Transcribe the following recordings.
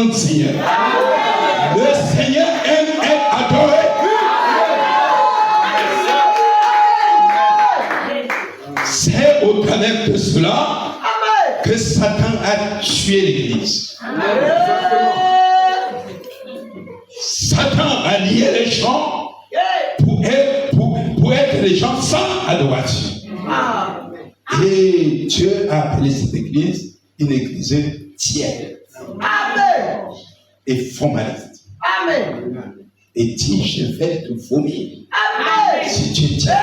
nom du Seigneur. Le Seigneur aime être adoré. C'est au travers de cela que Satan a tué l'Église. Satan a lié les gens pour être les gens sans adoration. Et Dieu a appelé cette Église une Église tiède et formaliste. Et dit, je vais te vomir si tu es tiède.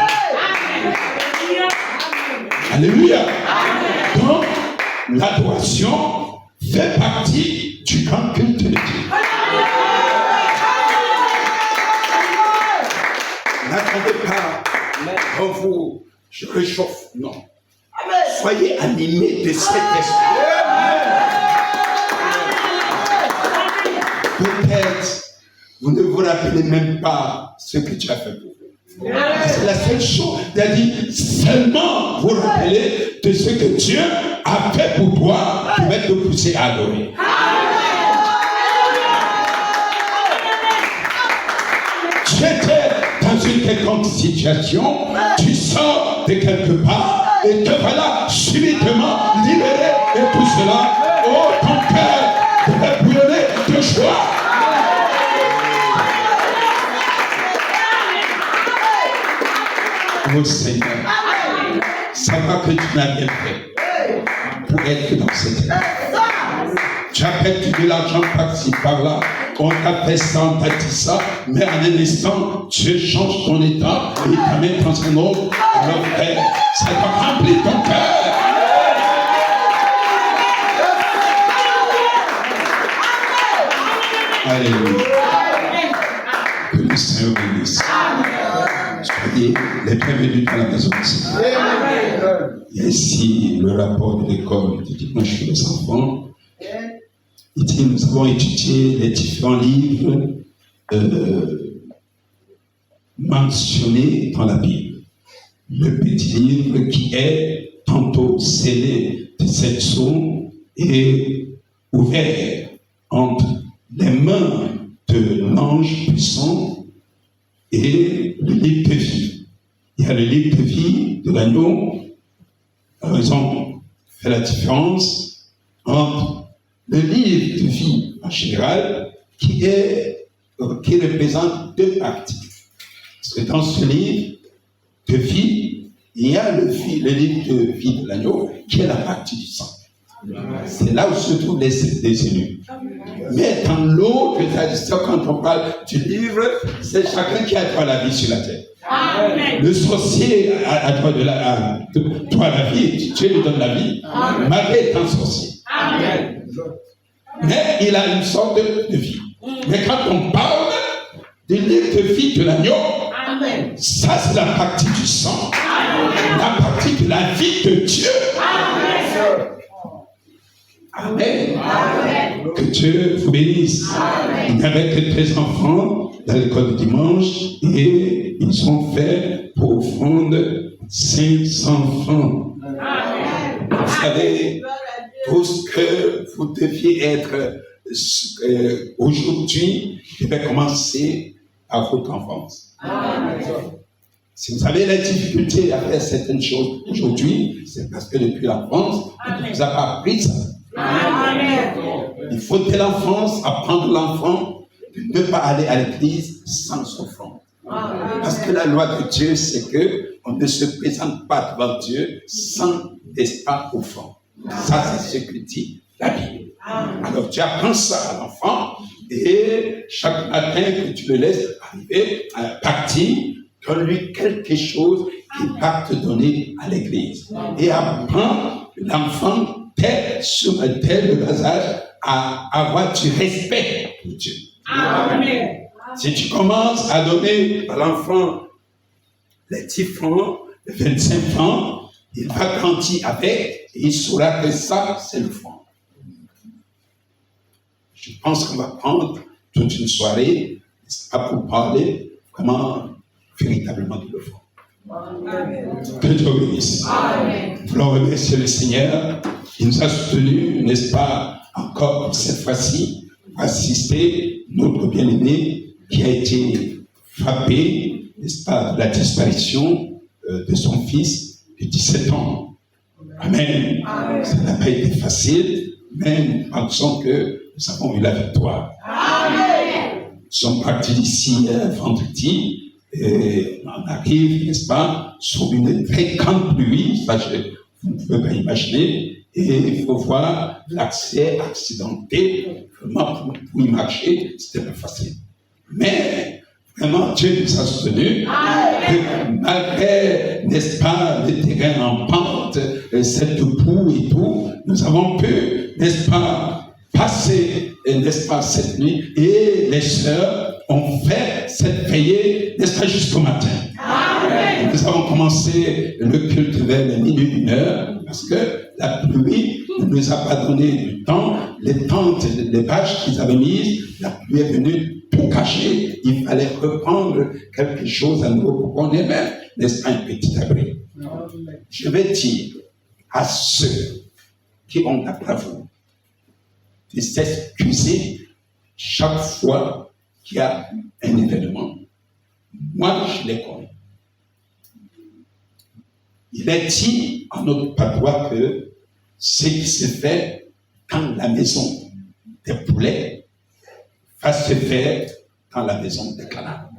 Alléluia. Donc, l'adoration fait partie du grand culte de Dieu. N'attendez pas quand vous, je réchauffe, non. Soyez animés de cet esprit. Peut-être, vous ne vous rappelez même pas ce que tu as fait pour vous. C'est la seule chose, c'est-à-dire seulement vous rappelez de ce que Dieu a fait pour toi pour te pousser à adorer. Tu étais dans une quelconque situation, tu sors de quelque part et te voilà subitement libéré et tout cela. Oh, ton cœur devait bouillonner de joie. Oh Seigneur, savoir que tu n'as rien fait pour être dans cette église. Tu as perdu de l'argent par-ci, par-là. On t'a fait ça, on t'a dit ça, mais en un instant, Dieu change ton état et t'amène dans un autre. Alors, frère, ça doit remplir ton cœur. Alléluia. Que le Seigneur bénisse. Soyez les bienvenus dans la maison du Seigneur. Il y a ici le rapport de l'école du dimanche pour les enfants. Il dit, nous avons étudié les différents livres mentionnés dans la Bible. Le petit livre qui est tantôt scellé de 7 sceaux et ouvert entre les mains de l'ange puissant et le livre de vie. Il y a le livre de vie de l'agneau. Alors, ils ont fait la différence entre le livre de vie en général qui représente 2 parties. Parce que dans ce livre de vie, il y a le livre de vie de l'agneau qui est la partie du sang. C'est là où se trouvent les élus. Mais dans l'autre, quand on parle du livre, c'est chacun qui a droit à la vie sur la terre. Amen. Le sorcier a droit à la vie. Dieu lui donne la vie. Marie est un sorcier. Amen. Mais il a une sorte de vie. Mais quand on parle du livre de vie de l'agneau, amen, ça c'est la partie du sang. Amen. La partie de la vie de Dieu. Amen. Amen. Que Dieu vous bénisse. Amen. Il n'y avait que 13 enfants dans l'école du dimanche et ils ont fait pour offrande 500 francs. Amen. Vous savez, tout ce que vous deviez être aujourd'hui, devait commencer à votre enfance. Amen. Si vous avez la difficulté à faire certaines choses aujourd'hui, c'est parce que depuis l'enfance, on ne vous a pas appris ça. Amen. Il faut dès l'enfance apprendre l'enfant de ne pas aller à l'église sans offrande. Parce que la loi de Dieu, c'est qu'on ne se présente pas devant Dieu sans pas offrande. Ça, c'est ce que dit la Bible. Alors, tu apprends ça à l'enfant et chaque matin que tu le laisses arriver à partir, donne-lui quelque chose qu'il va te donner à l'église. Et apprends l'enfant dès le bas âge à avoir du respect pour Dieu. Amen. Si tu commences à donner à l'enfant les 10 francs, les 25 francs, il va grandir avec et il saura que ça, c'est le franc. Je pense qu'on va prendre toute une soirée pour parler vraiment véritablement de le franc. Que Dieu bénisse. Nous voulons remercier le Seigneur. Il nous a soutenus, n'est-ce pas, encore cette fois-ci, assister notre bien-aimé qui a été frappé, n'est-ce pas, de la disparition de son fils de 17 ans. Amen. Amen. Ça n'a pas été facile, mais nous pensons que nous avons eu la victoire. Amen. Nous sommes partis d'ici vendredi et on arrive, n'est-ce pas, sur une très grande pluie, ça vous ne pouvez pas imaginer, et il faut voir l'accès accidenté, vraiment pour y marcher, c'était pas facile. Mais vraiment, Dieu nous a soutenus. Malgré, n'est-ce pas, le terrain en pente, cette boue et tout, nous avons pu, n'est-ce pas, passer, n'est-ce pas, cette nuit, et les sœurs ont fait cette veillée, n'est-ce pas, jusqu'au matin. Amen. Nous avons commencé le culte vers les minuit 1h, parce que la pluie ne nous a pas donné du temps. Les tentes, les bâches qu'ils avaient mises, la pluie est venue tout cacher. Il fallait reprendre quelque chose à nouveau pour qu'on ait même, n'est-ce pas, un petit abri. Je vais dire à ceux qui ont après vous de s'excuser chaque fois qu'il y a un événement. Moi, je les connais. Il est dit en notre patois que ce qui se fait dans la maison des poulets va se faire dans la maison des canards.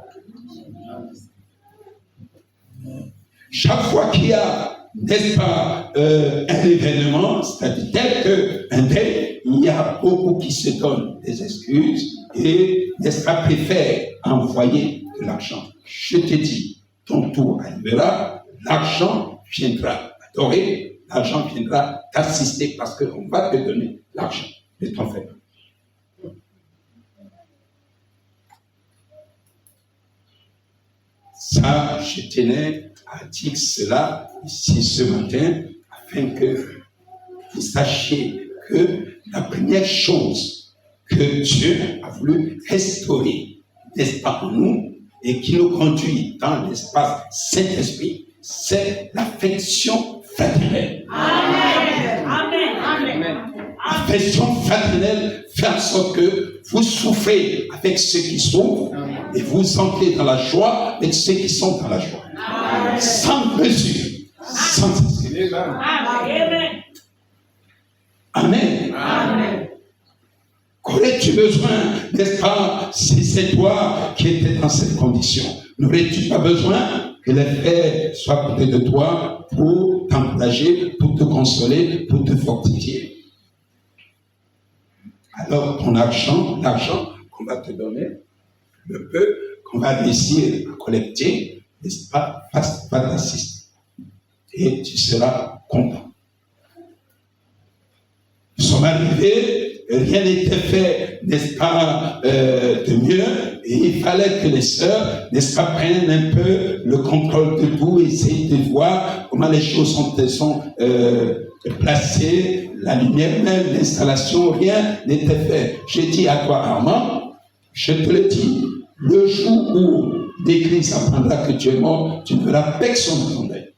Chaque fois qu'il y a, n'est-ce pas, un événement, c'est-à-dire tel qu'un deuil, il y a beaucoup qui se donnent des excuses et, n'est-ce pas, préfèrent envoyer de l'argent. Je te dis, ton tour arrivera, l'argent viendra t'adorer, l'argent viendra t'assister parce qu'on va te donner l'argent. Ne t'en fais pas. Ça, je tenais à dire cela ici ce matin afin que vous sachiez que la première chose que Dieu a voulu restaurer, n'est-ce pas, en nous et qui nous conduit dans l'espace Saint-Esprit, c'est l'affection fraternelle. Amen. Amen. Amen. L'affection fraternelle fait en sorte que vous souffrez avec ceux qui souffrent et vous entrez dans la joie avec ceux qui sont dans la joie. Amen. Sans mesure, sans excuse. Amen. Amen. Amen. Qu'aurais-tu besoin, n'est-ce pas, si c'est toi qui étais dans cette condition? N'aurais-tu pas besoin que les frères soient à côté de toi pour t'encourager, pour te consoler, pour te fortifier? Alors, ton argent, l'argent qu'on va te donner, le peu qu'on va réussir à collecter, n'est-ce pas, va t'assister. Et tu seras content. Nous sommes arrivés, rien n'était fait, n'est-ce pas, de mieux, et il fallait que les sœurs, n'est-ce pas, prennent un peu le contrôle de tout, essayer de voir comment les choses sont placées, la lumière même, l'installation, rien n'était fait. J'ai dit à toi, Armand, je te le dis, le jour où l'Église apprendra que tu es mort, tu ne verras personne dans ton deuil.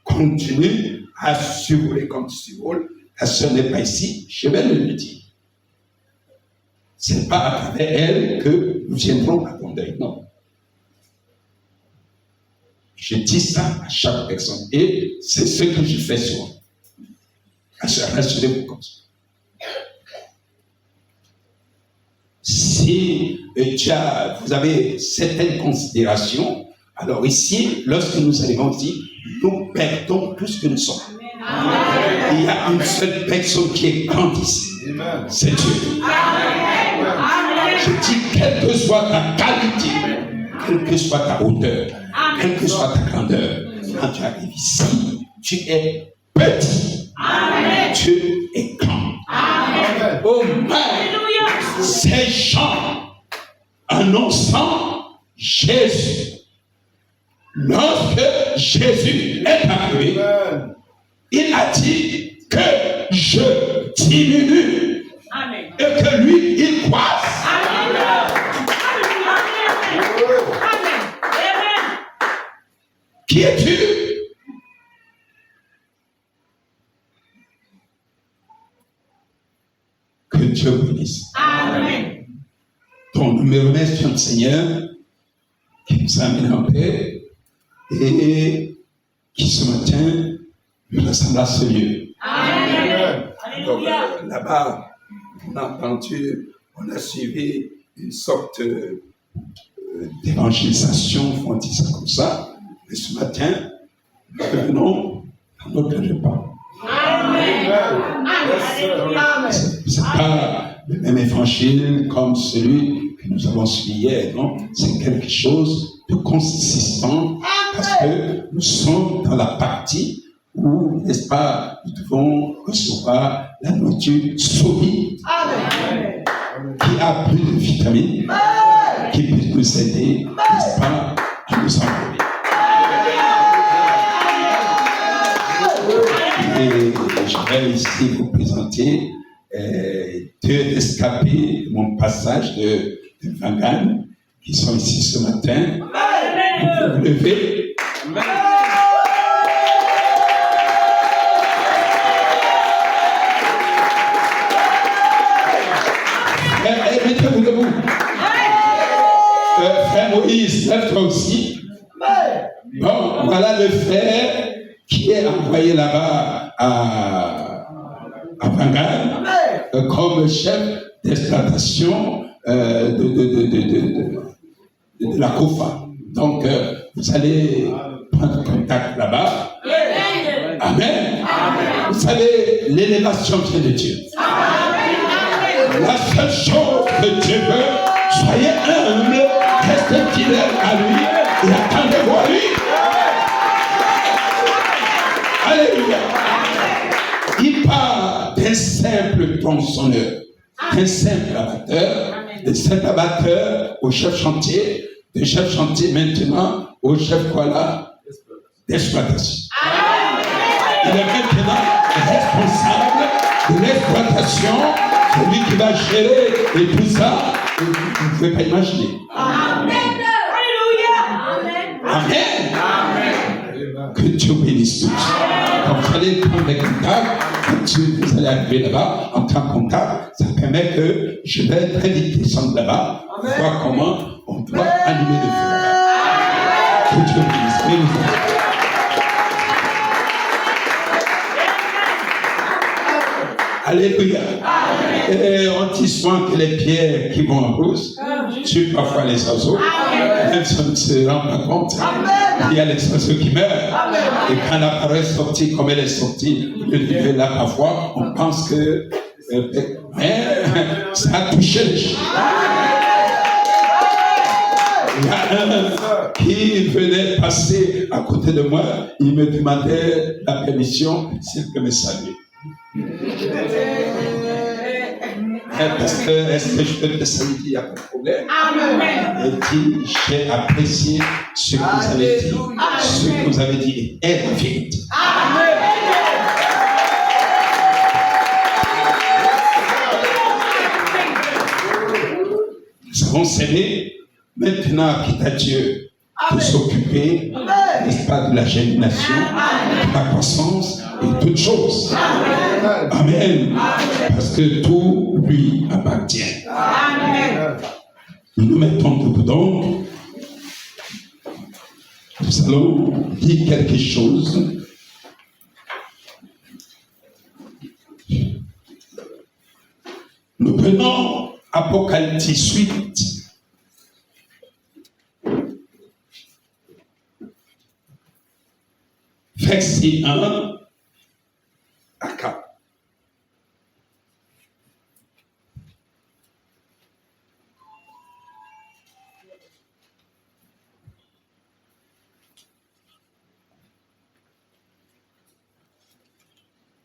Continue à survoler comme tu survoles. La sœur n'est pas ici, je vais le dire. Ce n'est pas à travers elle que nous viendrons à ton deuil, non. Je dis ça à chaque personne et c'est ce que je fais souvent. Rassurez-vous comme ça. Si vous avez certaines considérations, alors ici, lorsque nous arrivons ici, nous perdons tout ce que nous sommes. Amen. Il y a une seule personne qui est grande ici. C'est Dieu. Amen. Je dis, quelle que soit ta qualité, quelle que soit ta hauteur, quelle que soit ta grandeur, quand tu arrives ici, tu es petit. Amen. Dieu est grand. Amen. Oh my, ces gens annonçant Jésus. Lorsque Jésus est arrivé, il a dit que je diminue. Amen. Et que lui, il croisse. Amen. Amen. Qui es-tu? Que Dieu bénisse. me remercions le Seigneur qui nous a amenés en paix et qui ce matin nous rassemble à ce lieu. Amen. Donc, là-bas, on a entendu, on a suivi une sorte d'évangélisation, on dit ça comme ça. Mais ce matin, nous revenons à notre repas. Amen. C'est pas le même évangile comme celui que nous avons suivi hier, non? C'est quelque chose de consistant parce que nous sommes dans la partie où, n'est-ce pas, nous devons recevoir la nourriture solide qui a plus de vitamines, qui peut nous aider, n'est-ce pas, à nous envoler. Et je vais ici vous présenter deux rescapés de mon passage de Vangan qui sont ici ce matin. Vous pouvez vous lever. Mettez-vous debout. Frère Moïse, lève-toi aussi. Bon, voilà le frère qui est envoyé là-bas à Vangan comme chef d'exploitation de la COFA. Donc, vous allez prendre contact là-bas. Amen. Vous savez, l'élévation vient de Dieu. La seule chose que Dieu veut, soyez humble, restez fidèles à lui et attendez-vous à lui. Alléluia. Il part d'un simple tronçonneur, d'un simple abatteur au chef chantier, de chef chantier maintenant au chef d'exploitation. Il est maintenant responsable de l'exploitation, celui qui va gérer et tout ça, vous ne pouvez pas imaginer. Amen. Alléluia. Amen. Que Dieu bénisse tous. Quand vous allez prendre les contacts, quand vous allez arriver là-bas en tant que contact, ça permet que je vais très vite descendre là-bas pour voir comment on doit animer le feu là-bas. Que Dieu bénisse. Alléluia. Et on dit souvent que les pierres qui vont en rousse tuent parfois les oiseaux. Même si on ne se rend pas compte, il y a les oiseaux qui meurent. Et quand la parole est sortie comme elle est sortie, le livre là parfois, on pense que ça a touché les gens. Il y a un qui venait passer à côté de moi, il me demandait la permission s'il peut me saluer. Parce que, est-ce que je peux te saluer? Il n'y a pas de problème. Amen. Et dit, j'ai apprécié ce que vous avez dit. Ce que vous avez dit est la vérité. Nous avons cédé. Maintenant, quitte à Dieu de s'occuper, n'est-ce pas, de la germination, de la croissance et toutes choses. Amen. Parce que tout lui appartient. Amen. Nous nous mettons debout donc. Nous allons dire quelque chose. Nous prenons Apocalypse 8. Verset 1 à 4.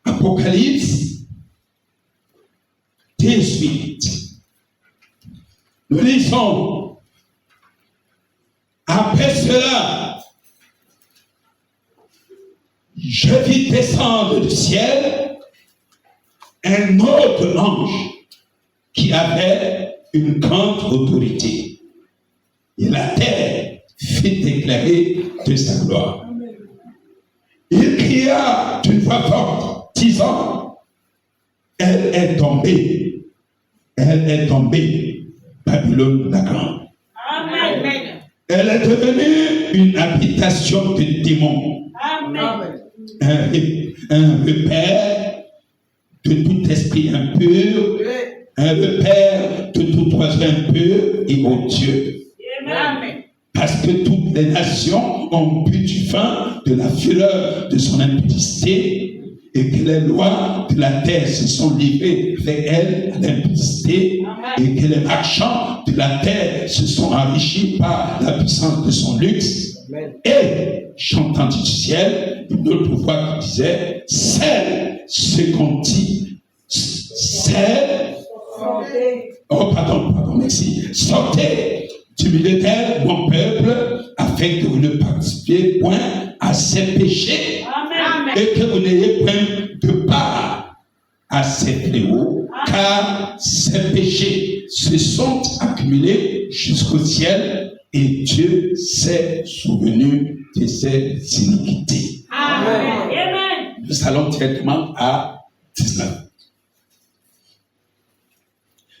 Apocalypse 18. Nous lisons. Après cela, je vis descendre du ciel un autre ange qui avait une grande autorité. Et la terre fit éclairer de sa gloire. Il cria d'une voix forte, disant, elle est tombée, Babylone la Grande. Amen. Elle est devenue une habitation de démons. Amen. Un repère de tout esprit impur, un repère de tout oiseau impur et odieux. Amen. Parce que toutes les nations ont bu du vin de la fureur de son impudicité et que les lois de la terre se sont livrées vers elle à l'impudicité et que les marchands de la terre se sont enrichis par la puissance de son luxe. Amen. Et, chantant du ciel, une autre voix qui disait, c'est ce qu'on dit, c'est... Oh, pardon, merci. Sortez du milieu d'elle, mon peuple, afin que vous ne participiez point à ses péchés. Amen. Et que vous n'ayez point de part à ces fléaux, car ces péchés se sont accumulés jusqu'au ciel et Dieu s'est souvenu de ses iniquités. Amen. Nous allons directement à 19.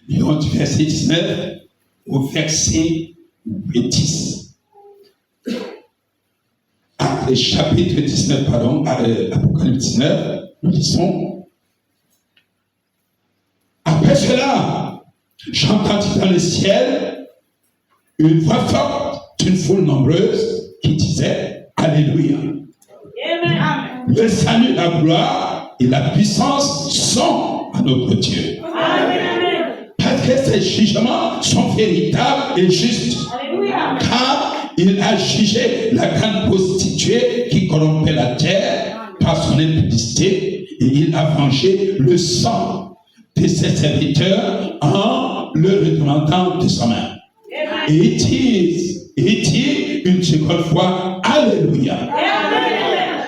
Lisons du verset 19 au verset 10. Après chapitre 19, Apocalypse 19, nous lisons. Après cela, j'entendis dans le ciel une voix forte d'une foule nombreuse qui disait Alléluia. Amen. Le salut, la gloire et la puissance sont à notre Dieu. Amen. Parce que ces jugements sont véritables et justes. Alléluia. Car il a jugé la grande prostituée qui corrompait la terre par son impudicité et il a vengé le sang de ses serviteurs en le redemandant de sa main. Et il dit une seconde fois Alléluia.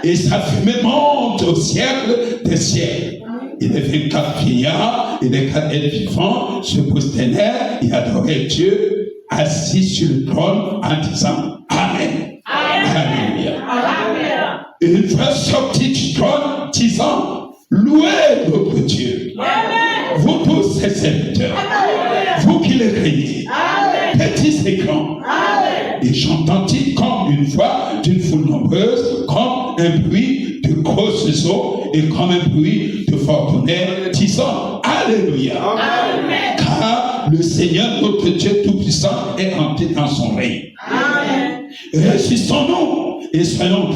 Et sa fumée monte au siècle des siècles. Et les 24 vieillards et les 4 êtres vivants se prosternèrent et adoraient Dieu assis sur le trône en disant Amen. Alléluia. Et une voix sortit du trône disant Louez notre Dieu. Amen. Vous tous ses serviteurs. Amen. Vous qui les craignez. Petits et grands. Et j'entendis comme une voix d'une foule nombreuse, comme un bruit de grosses eaux et comme un bruit de fort tonnerre, disant Alléluia. Amen. Car le Seigneur notre Dieu Tout-Puissant est entré dans son règne. Réjouissons-nous et soyons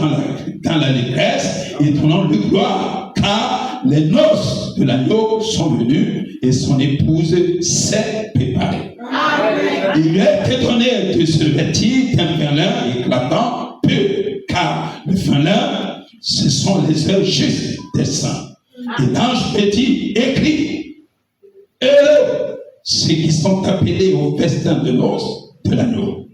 dans l'allégresse et donnons-lui gloire, car les noces de l'agneau sont venues et son épouse s'est préparée. Amen. Il lui est donné de se vêtir d'un fin lin éclatant pur, car le fin lin, ce sont les œuvres justes des saints. Et l'ange me dit, écris, ceux qui sont appelés au festin de noces de l'agneau.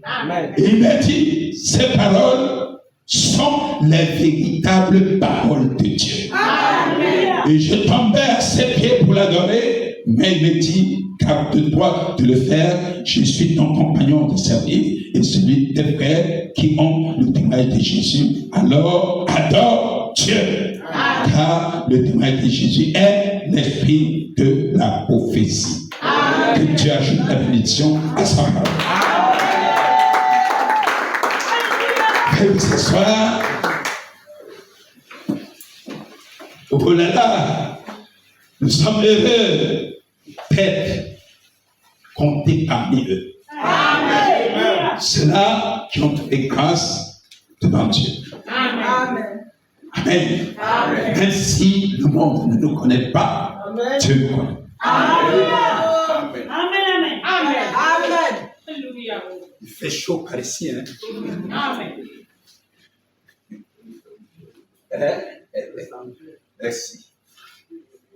Et il m'a dit, ces paroles sont les véritables paroles de Dieu. Amen. Et je tombais à ses pieds pour l'adorer, mais il me dit, garde-toi de le faire, je suis ton compagnon de service et celui des frères qui ont le témoignage de Jésus. Alors, adore Dieu. Amen. Car le témoignage de Jésus est l'esprit de la prophétie. Amen. Que Dieu ajoute la bénédiction à sa parole. Et ce soir, oh là là, nous sommes heureux d'être comptés parmi eux. Amen. Ceux-là qui ont trouvé grâce devant Dieu. Amen. Amen. Amen. Même si le monde ne nous connaît pas, amen, Dieu nous connaît. Amen. Amen. Amen. Amen. Amen. Alléluia. Il fait chaud par ici, hein? Amen. Merci.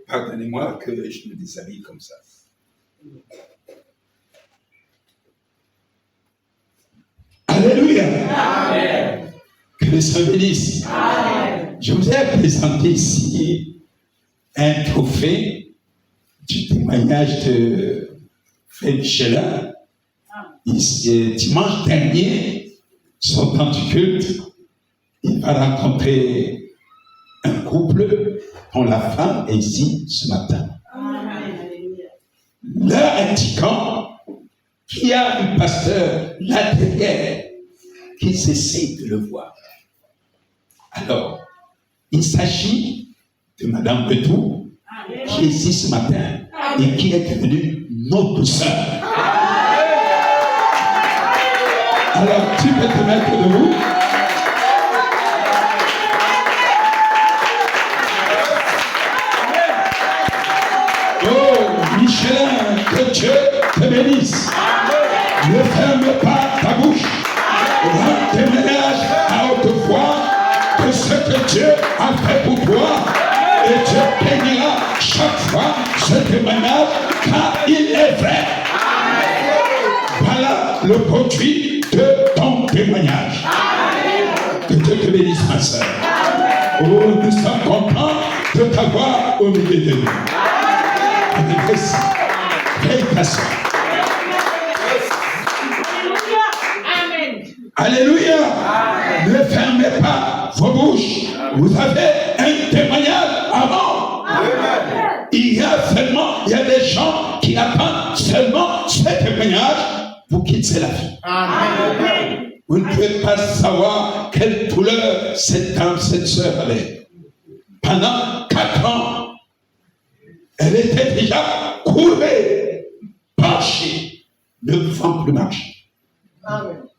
Pardonnez-moi que je me déshabille comme ça. Alléluia. Amen. Que le Seigneur bénisse. Amen. Je vous ai présenté ici un trophée du témoignage de Frère Michela. Dimanche dernier, sortant du culte, il va rencontrer un couple dont la femme est ici ce matin. Leur indiquant qu'il y a un pasteur là derrière qui essaie de le voir. Alors, il s'agit de Madame Betou, qui est ici ce matin et qui est devenue notre sœur. Alors, tu peux te mettre debout. Oh, Michelin, que Dieu te bénisse. Ne ferme pas ta bouche. Rends témoignage à haute voix de ce que Dieu a fait pour toi. Et Dieu bénira chaque fois ce témoignage car il est vrai. Voilà le produit de ton témoignage. Que Dieu te bénisse, ma soeur. Oh, nous sommes contents de t'avoir au milieu de nous. Félicitations. Alléluia. Ne fermez pas vos bouches. Vous avez un témoignage avant. Amen. Il y a des gens qui attendent seulement ce témoignage pour quitter la vie. Amen. Vous ne pouvez pas savoir quelle douleur cette sœur avait. Pendant 4 ans, elle était déjà courée, penchée, ne pouvant plus marcher.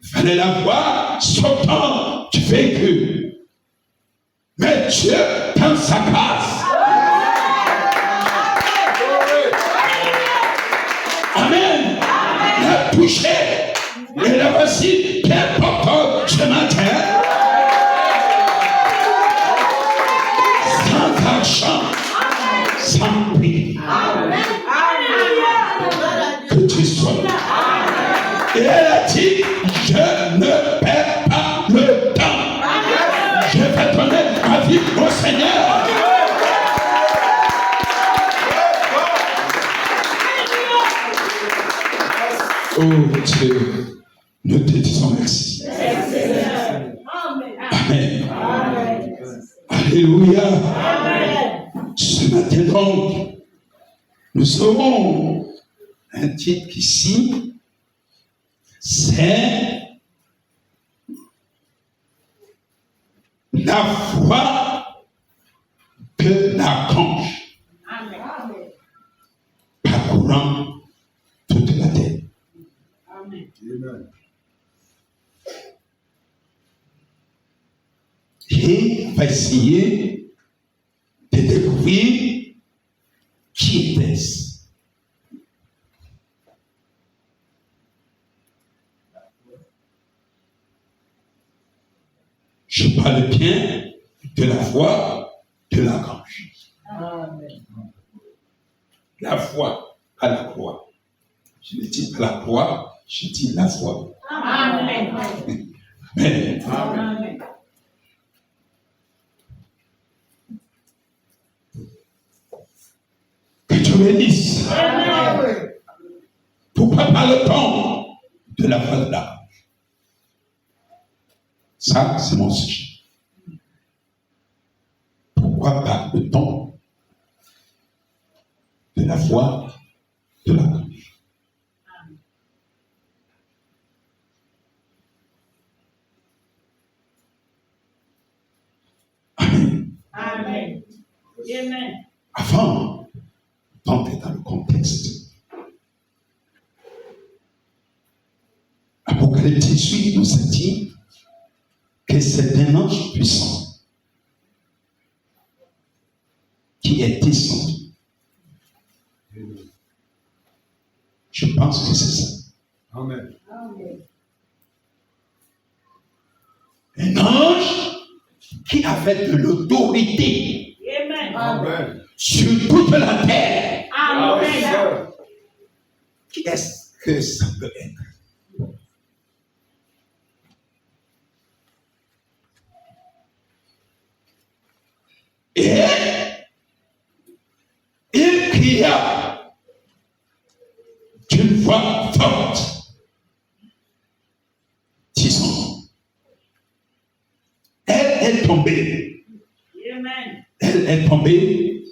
Il fallait la voir sortant du véhicule. Mais Dieu, dans sa grâce, Amen, l'a touché. Et la voici bien porteur ce matin. Sans argent, sans prix. Que tu sois. Et elle a dit, je ne perds pas le temps. Je vais donner ma vie au Seigneur. Oh Dieu, nous te disons merci. Amen. Amen. Alléluia. Amen. Ce matin donc, nous aurons un titre ici. C'est la foi de l'archange parcourant toute la terre. Amen. Et on va essayer de découvrir qui était-ce. Je parle bien de la foi de l'archange. La foi à la croix. Je ne dis pas la croix, je dis la foi. Amen. Amen. Amen. Que Dieu bénisse. Pourquoi parle-t-on de la foi de l'archange? Ça, c'est mon sujet. Pourquoi parle-t-on de la foi de l'archange? Amen. Amen. Amen. Avant d'entrer dans le contexte, Apocalypse 18 nous a dit que c'est un ange puissant qui est descendu. Je pense que c'est ça. Amen. Un ange qui avait de l'autorité Amen. Sur toute la terre. Amen. Qui est-ce que ça peut être? Et il cria d'une voix forte, disant, elle est tombée. Amen. Elle est tombée,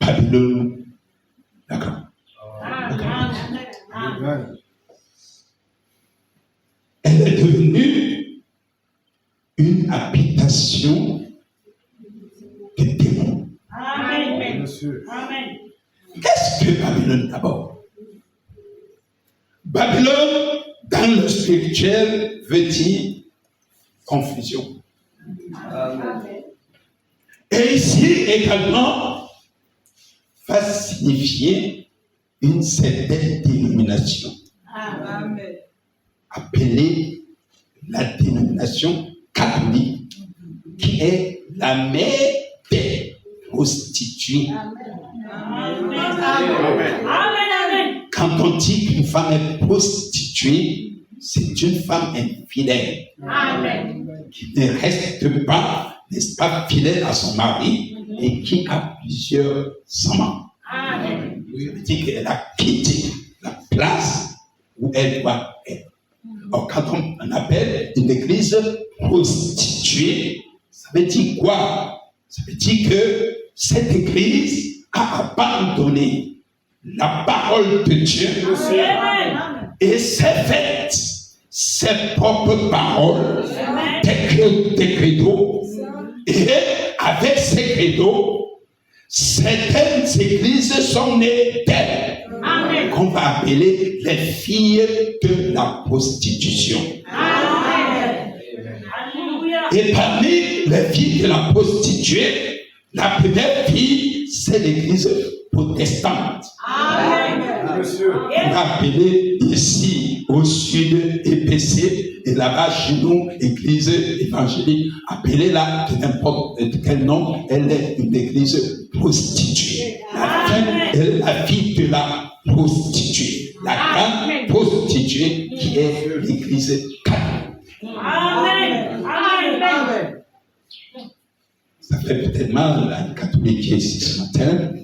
Babylone, la grande. Amen. une habitation de démons. Amen. Monsieur. Amen. Qu'est-ce que Babylone d'abord? Babylone, dans le spirituel, veut dire confusion. Amen. Et ici également, va signifier une certaine dénomination, Amen. appelée la dénomination catholique, qui est la mère des prostituées. Amen. Amen. Amen. Quand on dit qu'une femme est prostituée, c'est une femme infidèle, Amen. qui ne reste pas, n'est-ce pas, fidèle à son mari et qui a plusieurs amants. Amen. Ça veut dire qu'elle a quitté la place où elle doit être. Or, quand on appelle une église prostituée, ça veut dire quoi? Ça veut dire que cette église a abandonné la parole de Dieu Amen. et s'est faite ses propres paroles, Amen. des credos. Et avec ces credos, certaines églises sont nées d'elles, Amen. qu'on va appeler les filles de la prostitution. Amen. Alléluia. Et parmi les filles de la prostituée, la première fille, c'est l'église protestante. Amen. Monsieur. On va appeler ici au sud EPC et là-bas chez nous, église évangélique. Appelez-la de n'importe quel nom, elle est une église prostituée. Elle est la fille de la prostituée. La grande prostituée qui est l'église catholique. Amen. Amen. Ça fait peut-être mal à un catholique qui est ici ce matin.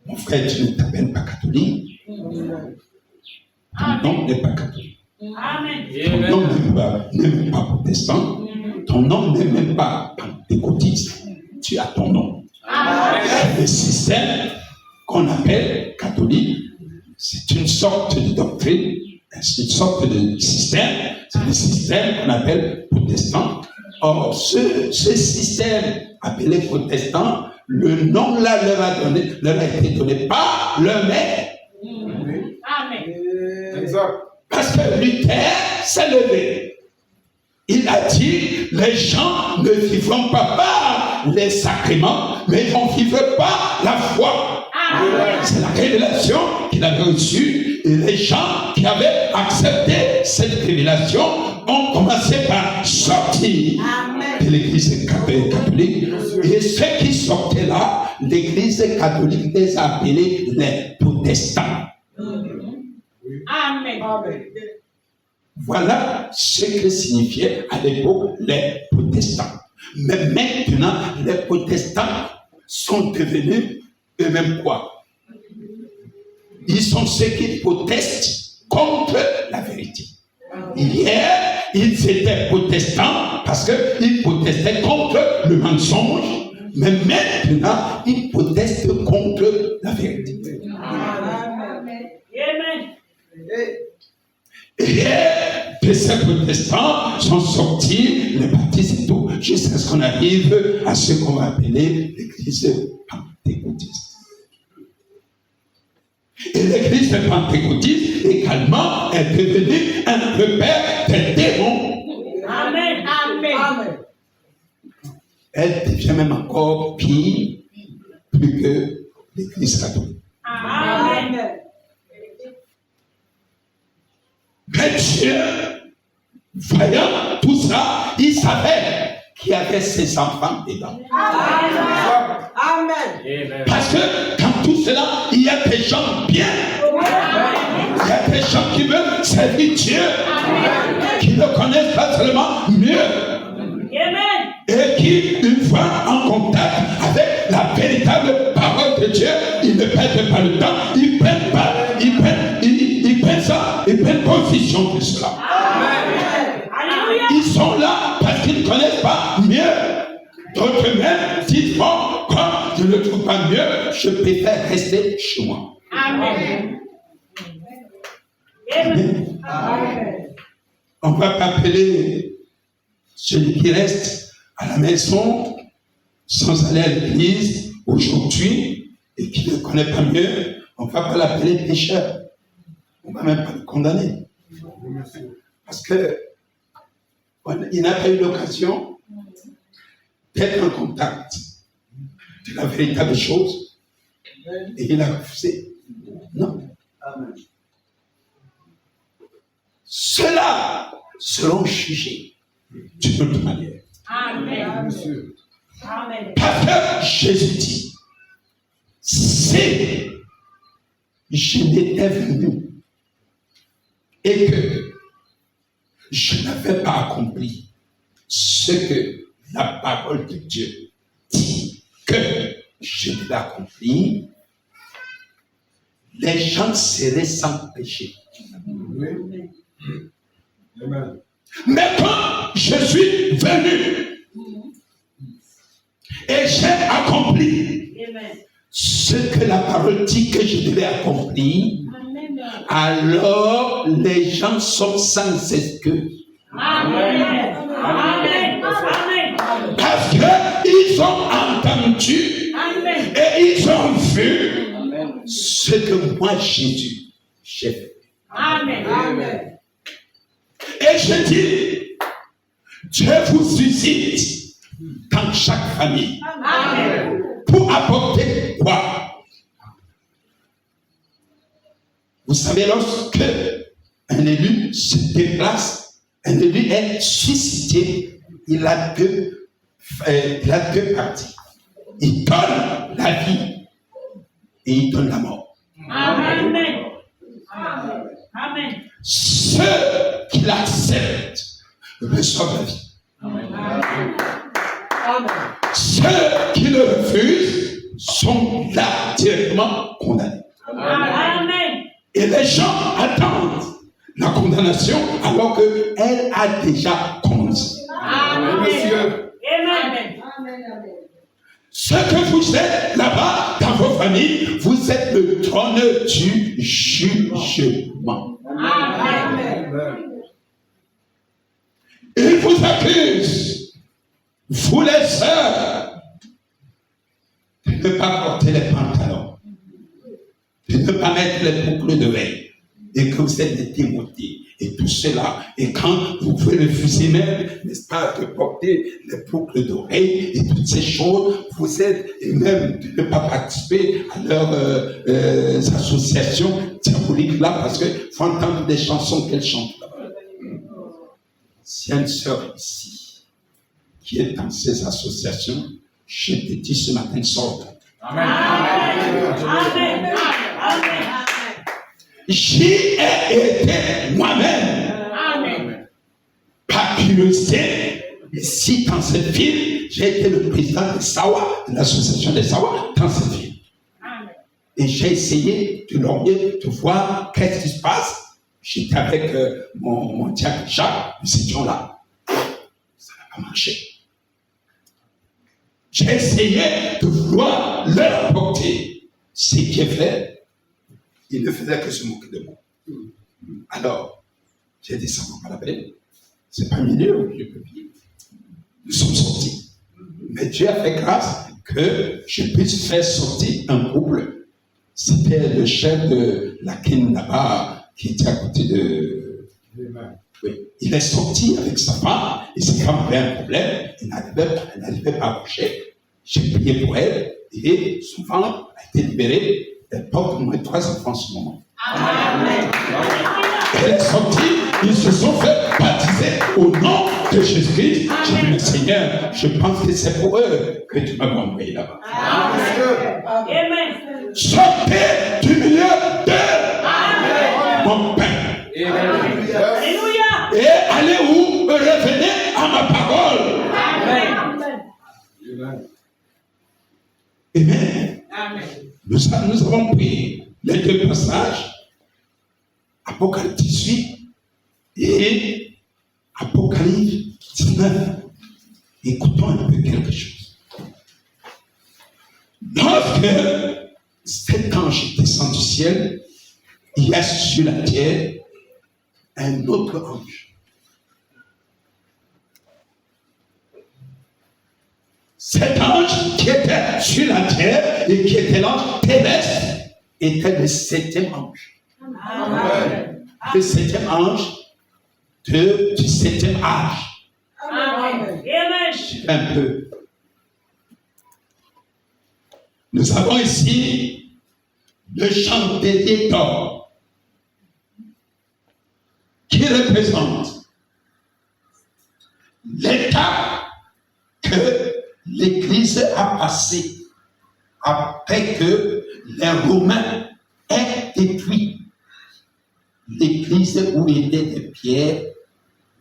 Mon frère, tu ne t'appelles pas catholique. Ton nom n'est pas catholique. Amen. Ton nom n'est même pas protestant. Ton nom n'est même pas pentecôtiste. Tu as ton nom. Le système qu'on appelle catholique, c'est une sorte de doctrine, c'est une sorte de système. C'est le système qu'on appelle protestant. Or, ce système appelé protestant, le nom là leur a été donné par leur mère. Amen. Exact. Parce que Luther s'est levé. Il a dit, les gens ne vivront pas par les sacrements, mais ils vont vivre par la foi. Amen. C'est la révélation qu'il avait reçue. Et les gens qui avaient accepté cette révélation ont commencé par sortir de l'église catholique. Et ceux qui sortaient là, l'église catholique les a appelés les protestants. Amen. Voilà ce que signifiaient à l'époque les protestants. Mais maintenant, les protestants sont devenus eux-mêmes quoi? Ils sont ceux qui protestent contre la vérité. Hier, ils étaient protestants parce qu'ils protestaient contre le mensonge, mais maintenant, ils protestent contre la vérité. Amen. Et de ces protestants sont sortis les baptistes et tout, jusqu'à ce qu'on arrive à ce qu'on va appeler l'église pentecôtiste. Et l'église pentecôtiste également est devenue un repère des démons. Amen. Amen. Elle devient même encore pire, plus que l'église catholique. Amen. Mais Dieu, voyant tout ça, il savait qu'il y avait ses enfants dedans. Amen. Parce que dans tout cela, il y a des gens bien. Il y a des gens qui veulent servir Dieu, qui le connaissent pas seulement mieux, Amen. et qui, une fois en contact avec la véritable parole de Dieu, ils ne perdent pas le temps, ils prennent ça, ils prennent position de cela. Alléluia. Ils sont là parce qu'ils ne connaissent pas mieux. D'autres même disent, bon, quand je ne trouve pas mieux, je préfère rester chez moi. Amen. Amen. On ne va pas appeler celui qui reste à la maison sans aller à l'église aujourd'hui et qui ne connaît pas mieux, on ne va pas l'appeler pécheur. On ne va même pas le condamner. Parce que il n'a pas eu l'occasion d'être en contact de la véritable chose et il a refusé. Non. Amen. Ceux-là seront jugés d'une autre manière. Amen. Amen. Parce que Jésus dit, si je n'étais venu et que je n'avais pas accompli ce que la parole de Dieu dit que je l'ai accompli, les gens seraient sans péché. Amen. Mais quand je suis venu et j'ai accompli Amen. ce que la parole dit que je devais accomplir, alors les gens sont sans excuse. Amen. Amen. Amen. Parce qu'ils ont entendu Amen. et ils ont vu Amen. ce que moi, Jésus, j'ai fait. Amen. Amen. Et je dis, Dieu vous suscite dans chaque famille Amen. pour apporter quoi? Vous savez, lorsque un élu se déplace, un élu est suscité, il a deux parties. Il donne la vie et il donne la mort. Amen. Amen. Amen. Ceux qui l'acceptent reçoivent la vie. Amen. Ceux qui le refusent sont là directement condamnés. Amen. Et les gens attendent la condamnation alors qu'elle a déjà commencé. Amen. Monsieur. Amen. Ce que vous êtes là-bas dans vos familles, vous êtes le trône du jugement. Amen. Il vous accuse, vous les sœurs, de ne pas porter les pantalons, de ne pas mettre les boucles d'oreilles, et que vous êtes des démotés, et tout cela. Et quand vous pouvez refuser même, n'est-ce pas, de porter les boucles d'oreilles et toutes ces choses, vous êtes, et même de ne pas participer à leurs associations diaboliques là, parce qu'il faut entendre des chansons qu'elles chantent là-bas. S'il y a une sœur ici qui est dans ces associations, je te dis ce matin, sort. Amen. Amen. Amen. J'y ai été moi-même. Amen. Par curiosité, ici dans cette ville, j'ai été le président de Sawa, de l'association des Sawa, dans cette ville. Amen. Et j'ai essayé de l'envoyer, de voir qu'est-ce qui se passe. J'étais avec mon diacre Jacques, nous étions là. Ça n'a pas marché. J'ai essayé de vouloir leur apporter ce qui est fait. Il ne faisait que se moquer de moi. Alors, j'ai dit, ça ne vaut pas la peine. Ce n'est pas milieu où je peux vivre. Nous sommes sortis. Mais Dieu a fait grâce que je puisse faire sortir un couple. C'était le chef de la Ken là-bas qui était à côté de. Oui. Il est sorti avec sa femme et sa femme avait un problème. Elle n'arrivait pas à accoucher. J'ai prié pour elle et son femme a été libérée. Elle porte au moins 3 enfants en ce moment. Amen. Elle est sortie, ils se sont fait baptiser au nom de Jésus-Christ. J'ai dit, mais Seigneur, je pense que c'est pour eux que tu m'as envoyé là-bas. Amen. Sortez du milieu de mon pain. Alléluia. Et allez où? Revenez à ma parole. Amen. Amen. Amen. Nous avons pris les 2 passages, Apocalypse 18 et Apocalypse 19. Écoutons un peu quelque chose. Lorsque cet ange descend du ciel, il y a sur la terre un autre ange cet ange qui était sur la terre et qui était l'ange terrestre était le 7e ange. Amen. Le 7e ange du 7e âge. Amen. Un peu. Nous avons ici le chandelier d'or qui représente l'étape que l'Église a passée après que les Romains aient détruit l'Église où étaient des pierres,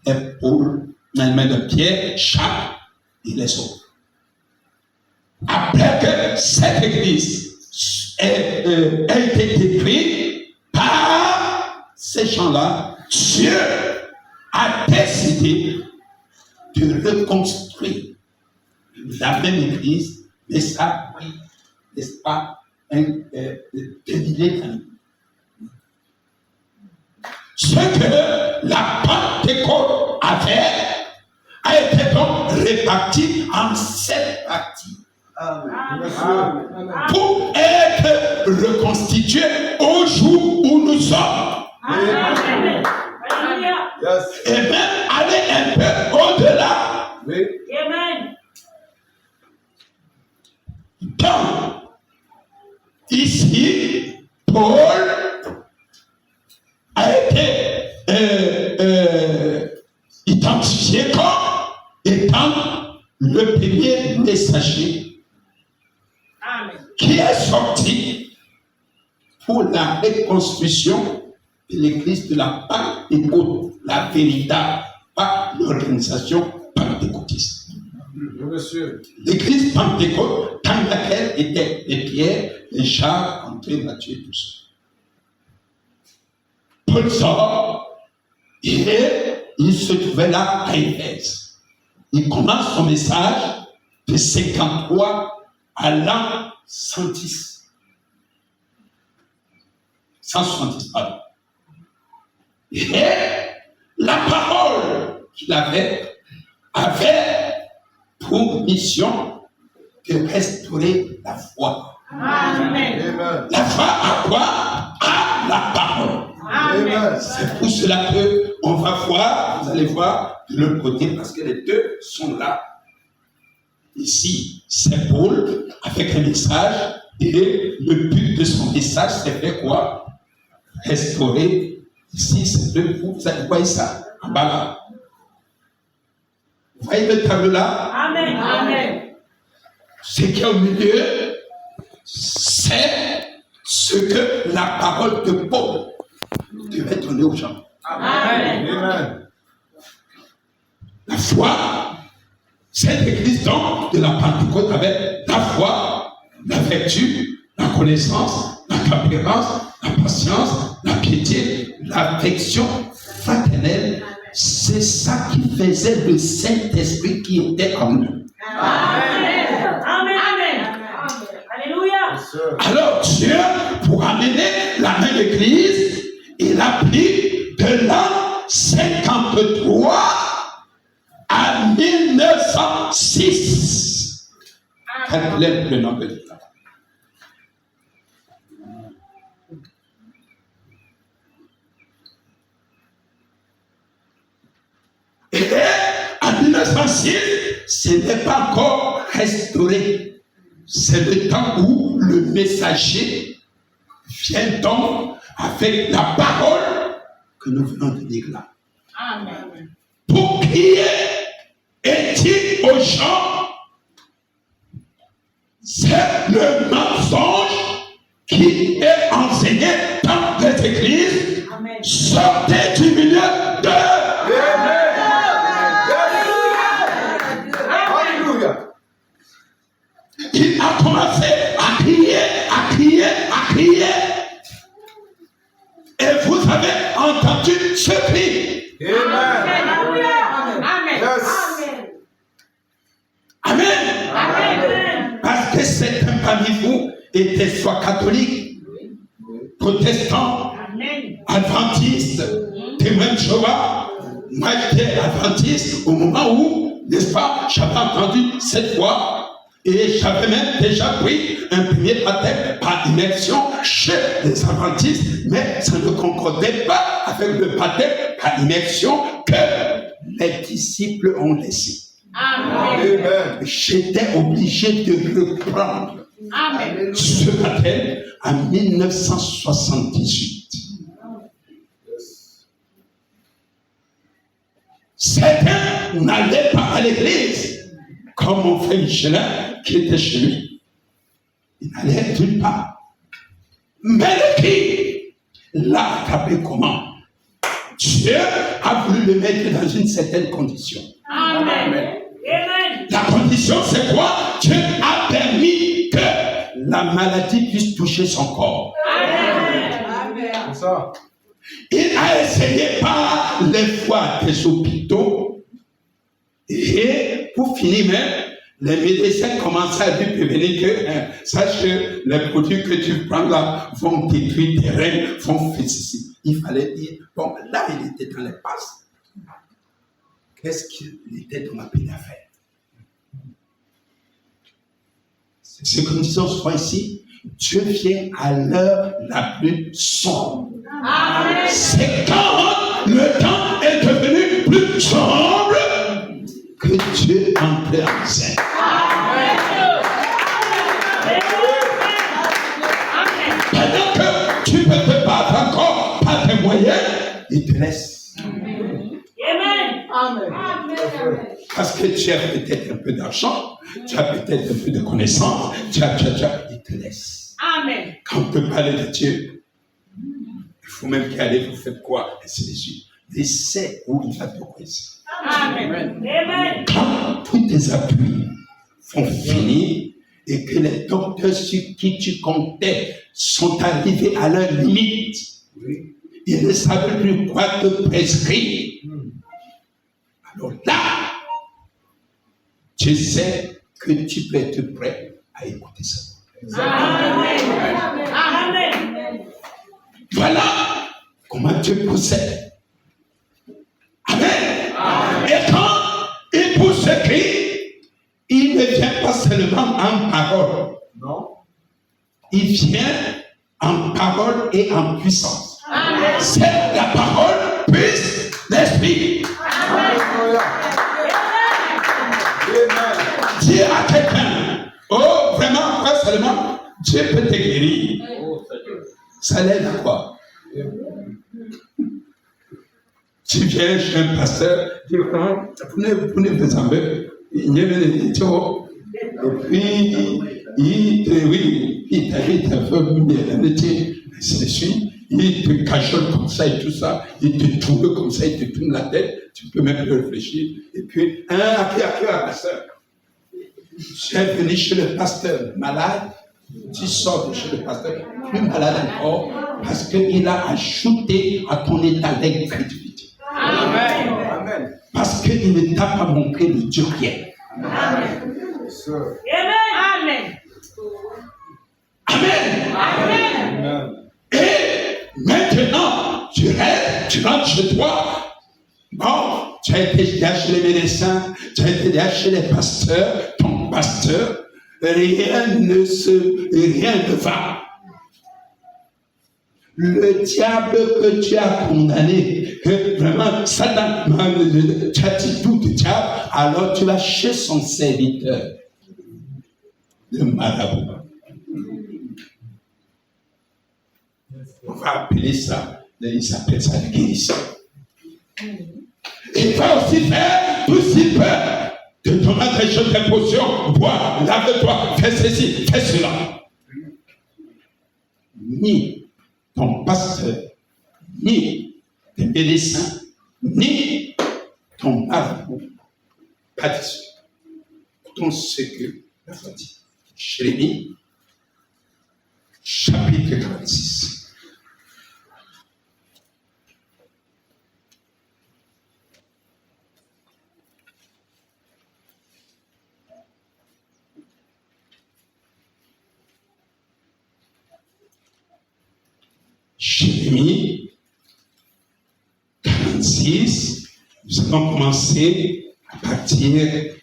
des pôles, de pierre, chaque et les autres. Après que cette église ait été détruite par ces gens-là, Dieu a décidé de reconstruire la même église, mais ça a pris, n'est-ce pas, des milliers d'années. Ce que la Pentecôte a été donc réparti en 7 parties. Pour être reconstitué au jour où nous sommes. Amen. Et même aller un peu au-delà. Amen. Donc, ici, Paul a été identifié comme étant le premier messager qui est sorti pour la reconstruction de l'église de la Pentecôte, la véritable, pas l'organisation pentecôtiste. L'église Pentecôte, dans laquelle étaient les Pierre, les Jacques, André, Matthieu et tout ça. Paul sort et il se trouvait là à Éphèse. Il commence son message de 53 à l'an 110. 170, pardon. Et la parole qu'il avait pour mission de restaurer la foi. Amen. La foi à quoi? À la parole. Amen. C'est pour cela qu'on va voir, vous allez voir de l'autre côté, parce que les deux sont là. Ici, c'est Paul avec un message, et le but de son message, c'est fait quoi? Restaurer. Ici, c'est deux, vous allez voir ça, en bas là. Vous voyez le tableau là? Amen. Amen. Ce qui est au milieu, c'est ce que la parole de Paul devait donner aux gens. Amen. La foi, cette église donc de la Pentecôte avait la foi, la vertu, la connaissance, la tempérance, la patience, la piété, l'affection fraternelle. C'est ça qui faisait le Saint-Esprit qui était en nous. Amen. Amen. Alléluia. Alors Dieu, pour amener la même église, il a pris de l'an 53 à 1906. Calculez le nombre de temps. Et en 1906, ce n'est pas encore restauré. C'est le temps où le messager vient donc avec la parole que nous venons de lire là. Amen. Pour crier et dire aux gens, c'est le mensonge qui est enseigné dans les églises. Amen. Sortez du milieu d'eux. Il a commencé à crier, à crier, à crier. Et vous avez entendu ce cri. Alléluia. Amen. Amen. Amen. Parce que certains parmi vous étaient soit catholiques, protestants, Amen. adventistes, témoins de Jéhovah. Moi, j'étais adventiste au moment où, n'est-ce pas, j'avais entendu cette voix Et j'avais même déjà pris un premier baptême par immersion chez les adventistes, mais ça ne concordait pas avec le baptême par immersion que les disciples ont laissé. Amen. J'étais obligé de reprendre Amen. ce baptême en 1978. Certains n'allaient pas à l'église, comme mon frère Michelin qui était chez lui. Il n'allait nulle part. Mais le qui l'a attrapé comment? Dieu a voulu le mettre dans une certaine condition. Amen. Amen. La condition, c'est quoi? Dieu a permis que la maladie puisse toucher son corps. Amen. C'est ça. Il a essayé par les fois des hôpitaux. Et pour finir même, les médecins commençaient à lui prévenir que sache que les produits que tu prends là vont détruire tes reins, vont faire ceci. Il fallait dire, bon, là il était dans les passes. Qu'est-ce qu'il était dans ma peine à faire? C'est ce que nous disons souvent ici. Dieu vient à l'heure la plus sombre. Amen. C'est quand le temps est devenu plus sombre que Dieu entre en scène. Pendant que tu peux te battre encore par tes moyens, il te laisse. Amen. Parce que tu as peut-être un peu d'argent, tu as peut-être un peu de connaissances, il te laisse. Amen. Quand on peut parler de Dieu, il faut même qu'y aller, vous faites quoi? Ainsi de suite. Il sait où il va te coincer. Amen. Amen. Quand tous tes appuis vont finir et que les docteurs sur qui tu comptais sont arrivés à leur limite, ils ne savent plus quoi te prescrire. Alors là, tu sais que tu peux être prêt à écouter ça. Amen. Amen. Voilà comment Dieu procède. Amen. Et quand il pousse ce cri, il ne vient pas seulement en parole. Non. Il vient en parole et en puissance. Amen. C'est la parole plus l'esprit. Alléluia. Amen. Dis à quelqu'un, oh vraiment, pas seulement, Dieu peut te guérir. Oh, Seigneur. Ça l'aide à quoi? Tu viens chez un pasteur, tu dis, prenez vos enveloppes, il y a des choses, et puis, il t'invite un peu, ainsi de suite, il te cachole comme ça et tout ça, il te tourne comme ça, il te tourne la tête, tu peux même plus réfléchir, et puis, à qui, pasteur? Tu es venu chez le pasteur malade, tu sors de chez le pasteur plus malade encore, parce qu'il a ajouté à ton état d'incrédulité. Amen. Amen. Parce qu'il ne t'a pas montré le Dieu qui est. Amen. Yes, sir. Amen. Amen. Amen. Amen. Et maintenant, tu rêves, tu rentres chez toi. Bon, tu as été déjà chez les médecins, tu as été déjà chez les pasteurs, ton pasteur, rien ne va. Le diable que tu as condamné, vraiment, Satan, tu as dit tout du diable, alors tu vas chez son serviteur, le marabout. On va appeler ça, il s'appelle ça la guérison. Il va aussi faire tout si peur de tomate des choses, des potions, bois, lave-toi, fais ceci, fais cela. Ni ton pasteur, ni tes médecins, ni ton marabout, pas de suite. Écoutons ce que la foi dit. Jérémie, chapitre 46. Jérémie 46, nous allons commencer à partir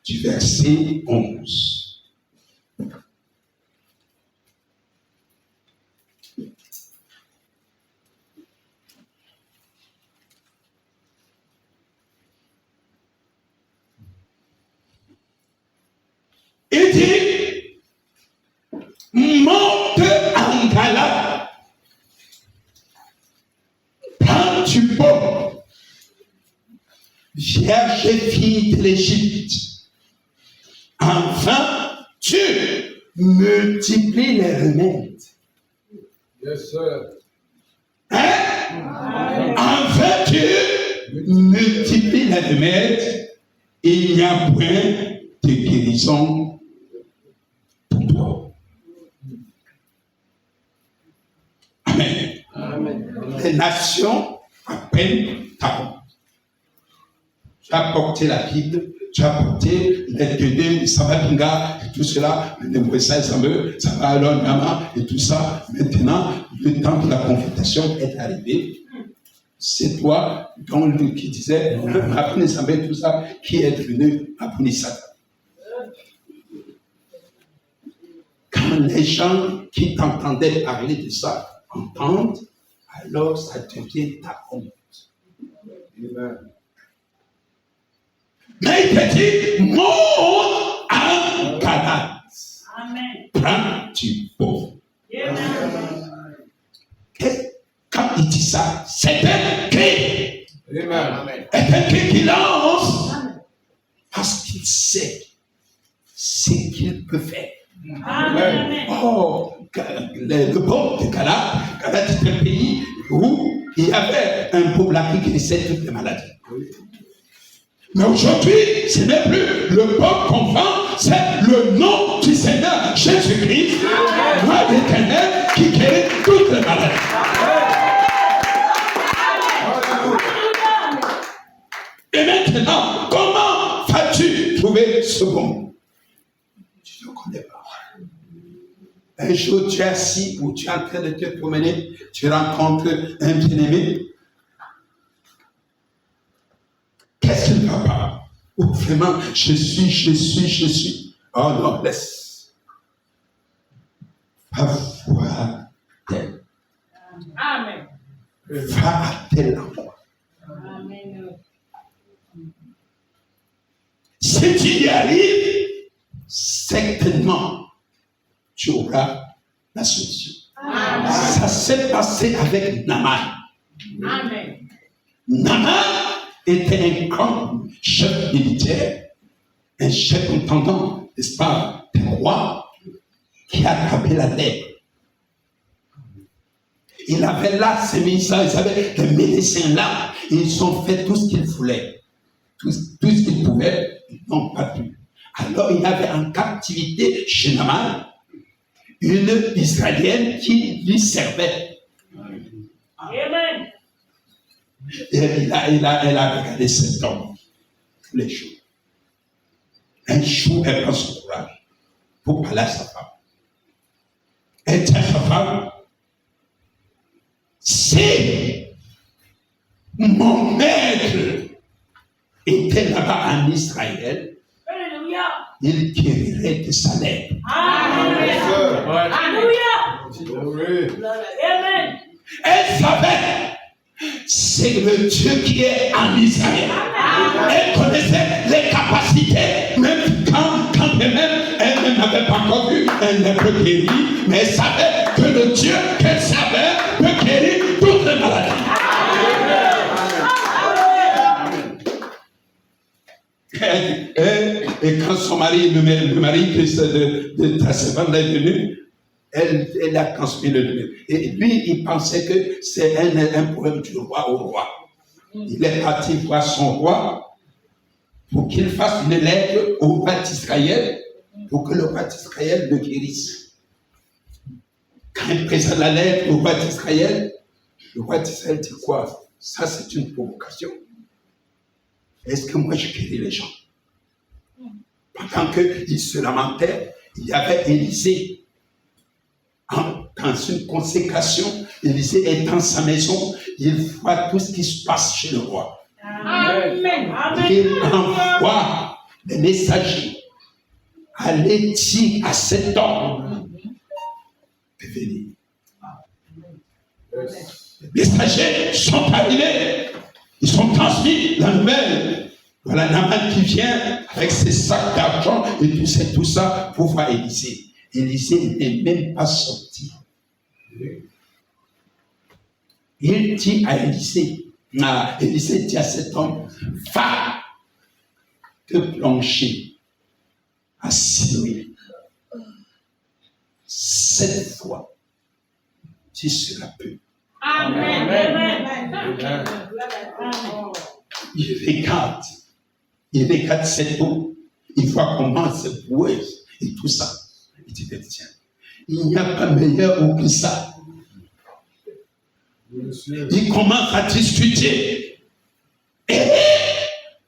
du verset 11. Il dit, monte en Galate, prends du pot, cherche fille de l'Égypte. Enfin, Dieu multiplie les remèdes. Yes, sir. Hein? Enfin, Dieu multiplie les remèdes. Il n'y a point de guérison pour toi. Amen. Les nations appellent ta honte. Tu as porté la Bible, tu as porté les tenues, ça va Binga, et tout cela, ça va alors Nama, et tout ça. Maintenant, le temps de la confrontation est arrivé. C'est toi, qui disait, Abuni Sambé, tout ça, qui est devenu Abuni Satan. Quand les gens qui t'entendaient parler de ça entendent, alors ça devient ta honte. Amen. Mais il te dit, monte en Galate. Amen. Prends du pot. Amen. Quand il dit ça, c'est un cri. Amen. C'est un cri qu'il lance. Parce qu'il sait ce qu'il peut faire. Amen. Oh, le peuple de Galate est un pays où il y avait un peuple là qui guérissait toutes les maladies. Mais aujourd'hui, ce n'est plus le peuple qu'on vend, c'est le nom du Seigneur Jésus-Christ, moi l'Éternel, qui guérit toutes les maladies. Et maintenant, comment vas-tu trouver ce bon? Tu ne connais pas. Un jour, tu es assis ou tu es en train de te promener, tu rencontres un bien-aimé. Qu'est-ce qui ne va pas? Ou vraiment, je suis. Oh non, laisse. Va voir tel. Amen. Va à tel endroit. Amen. Si tu y arrives, certainement, tu auras la solution. Amen. Ça s'est passé avec Naaman. Amen. Naaman était un grand chef militaire, un chef intendant, n'est-ce pas, des rois, qui a attrapé la lèpre. Il avait là ses médecins, ils avaient des médecins là, et ils ont fait tout ce qu'ils voulaient, tout ce qu'ils pouvaient, ils n'ont pas pu. Alors il y avait en captivité chez Naaman une Israélienne qui lui servait. Amen. Et elle a regardé cet homme tous les jours. Un jour, elle prend son courage pour parler à sa femme. Elle dit à sa femme, si mon maître était là-bas en Israël, Alléluia. il guérirait de sa lèpre. Amen. Alléluia. Glory. Amen. Elle savait, c'est le Dieu qui est en Israël. Elle connaissait les capacités, même quand elle n'avait pas encore vu un lèpre guéri, mais elle savait que le Dieu qu'elle savait peut guérir toutes les maladies. Et quand son mari, le mari de ta servante est venu, elle a transmis le numéro. Et lui, il pensait que c'est un problème du roi au roi. Il est parti voir son roi pour qu'il fasse une lettre au roi d'Israël pour que le roi d'Israël le guérisse. Quand il présente la lettre au roi d'Israël, le roi d'Israël dit quoi? Ça, c'est une provocation. Est-ce que moi, je guéris les gens? Pendant qu'il se lamentait, il y avait Élisée. Dans une consécration, Élisée est dans sa maison, il voit tout ce qui se passe chez le roi. Amen. Il envoie des messagers. Allez dire à cet homme de venir. Yes. Les messagers sont arrivés. Ils ont transmis la nouvelle. Voilà Naaman qui vient avec ses sacs d'argent et tout ça pour voir Élisée. Élisée n'est même pas sorti. Il dit à Élisée dit à cet homme, va te plancher à Siloé. 7 fois, tu seras peu. Amen. Il regarde cette eau, il voit comment c'est boueuse et tout ça. Il dit, tiens, il n'y a pas meilleur eau que ça. Il commence à discuter. Et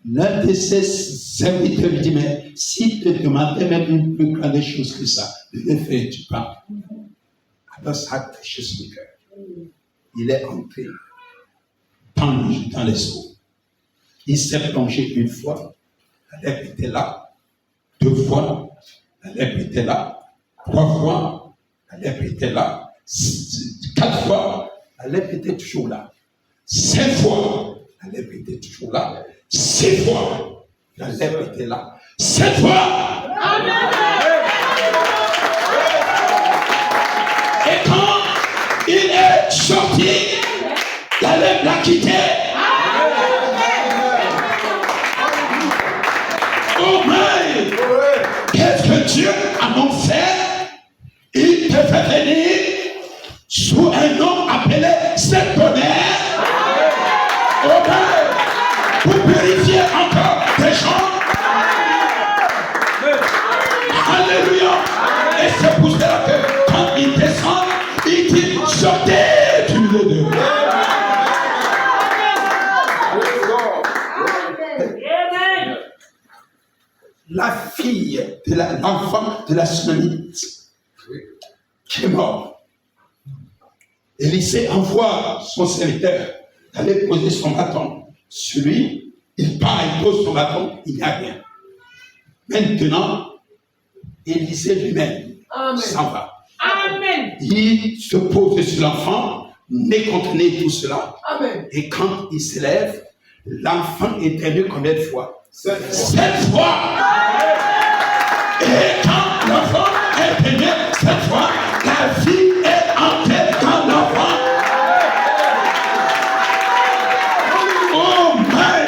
l'un de ses serviteurs lui dit, mais si tu te demandais même une plus grande chose que ça, ne le fais-tu pas? Alors ça a touché son cœur. Il est entré dans les eaux. Il s'est plongé 1 fois, la lèpre était là. 2 fois, la lèpre était là. 3 fois, la lèpre était là. 4 fois, la lèpre était toujours là. 5 fois, la lèpre était toujours là. 6 fois, la lèpre était là. 7 fois. Et quand il est sorti, la lèpre l'a quitté. Oh my! Qu'est-ce que Dieu a donc fait? Il te fait venir sous un nom appelé cette tonnerre. Oh my! Pour purifier encore des gens. Alléluia! Et c'est pour cela que quand il descend, il dit sortez du milieu d'eux. La fille de l'enfant de la Sunamite qui est mort. Élisée envoie son serviteur d'aller poser son bâton. Celui, il part, il pose son bâton, il n'y a rien. Maintenant, Élisée lui-même s'en va. Amen. Il se pose sur l'enfant, nez contre nez, tout cela. Amen. Et quand il se lève, l'enfant est ému combien de fois? 7 fois. Et quand l'enfant est ému 7 fois, la vie est entrée dans l'enfant. Oh my!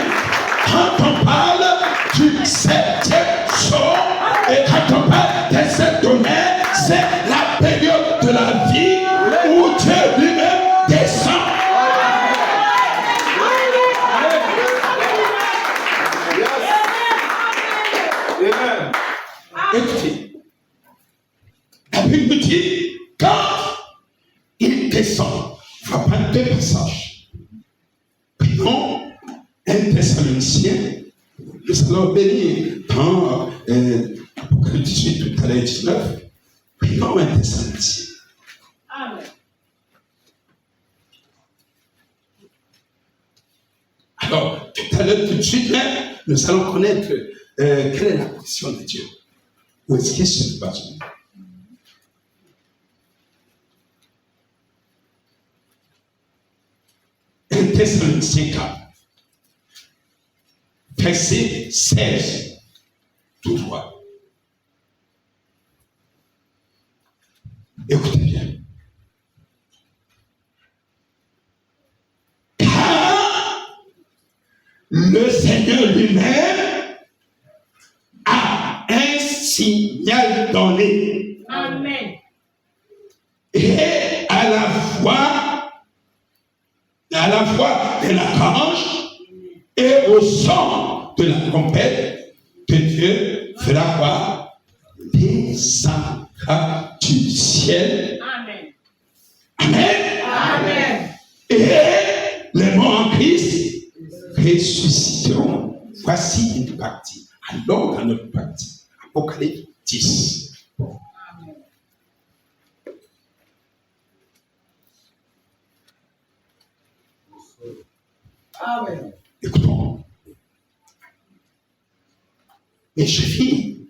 Quand on parle du 7e jour et quand on parle des 7 tonnerres, c'est la période de la vie où Dieu lui-même descend. Écoutez, la Bible dit, quand il descend, il va prendre 2 passages. Prenons 1 Thessaloniciens, nous allons bénir dans Apocalypse 18, tout à l'heure 19. Prenons 1 Thessaloniciens. Amen. Alors, tout à l'heure, tout de suite, même, nous allons connaître quelle est la position de Dieu. Où est-ce qu'il se passe? Un Thessaloniciens 4, verset 16, tout droit. Écoutez bien. Car le Seigneur lui-même a un signal donné. Amen. Et à la voix de l'archange et au son de la trompette que Dieu fera quoi? Descendra du ciel. Amen. Amen. Amen. Et les morts en Christ ressusciteront. Voici une partie. Alors dans notre partie, Apocalypse 10. Amen. Amen. Écoutons. Et je vis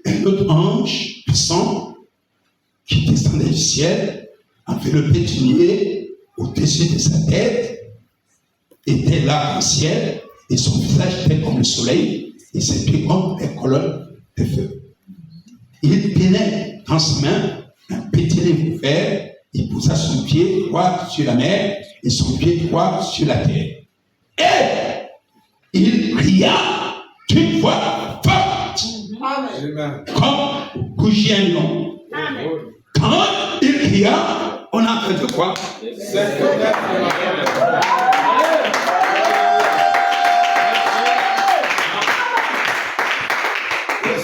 un autre ange puissant qui descendait du ciel, enveloppé d'une nuée au-dessus de sa tête, était là au ciel, et son visage était comme le soleil, et ses pieds comme des colonnes de feu. Il tenait dans sa main un pétillé ouvert, il posa son pied droit sur la mer et son pied droit sur la terre. Et il cria d'une voix forte, Amen. comme bougie un lion. Amen. Quand il cria, on a entendu quoi? C'est connaître la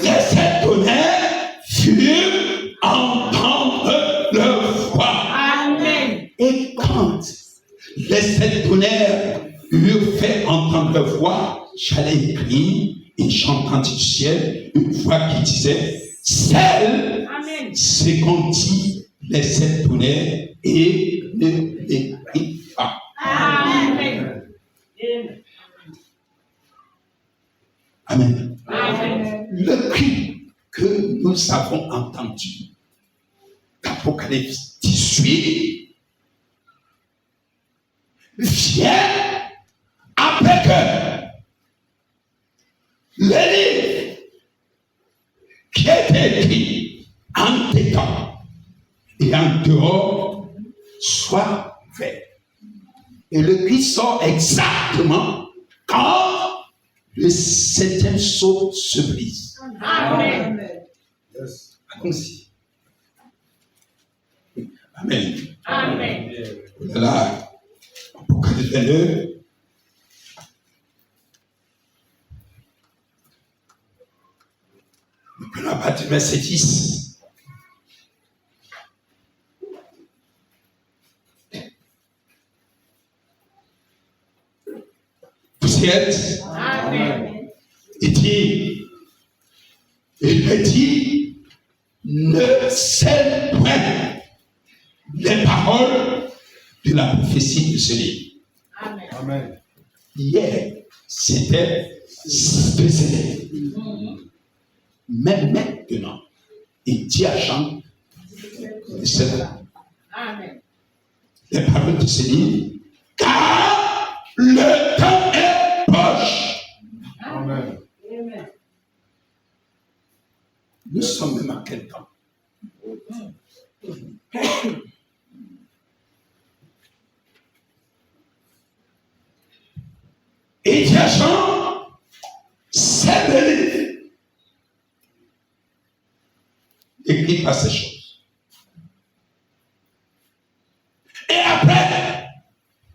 Les sept tonnerres furent entendre leur voix. Amen. Et quand les sept tonnerres eurent fait entendre leur voix, j'allais écrire et j'entendis du ciel une voix qui disait, celle Amen. secondit les sept tonnerres et ne l'écrit pas. Amen. Amen. Amen. Le cri que nous avons entendu d'Apocalypse 18 vient après que le livre qui est écrit en dedans et en dehors soit ouvert. Et le cri sort exactement quand le septième sceau se brise. Amen. Yes. Allons-y. Amen. Amen. Voilà. Apocalypse 22. Nous prenons à partir du verset 10. Vous y êtes? Amen. Il dit, ne scelle point les paroles de la prophétie de ce livre. Amen. Amen. Hier, c'était spécial. Mais maintenant, il dit à Jean, Amen. les paroles de ce livre, car le temps est proche. Amen. Amen. Nous sommes même à quel temps? Et dit à Jean, c'est le livre. Écrit par ces choses. Et après,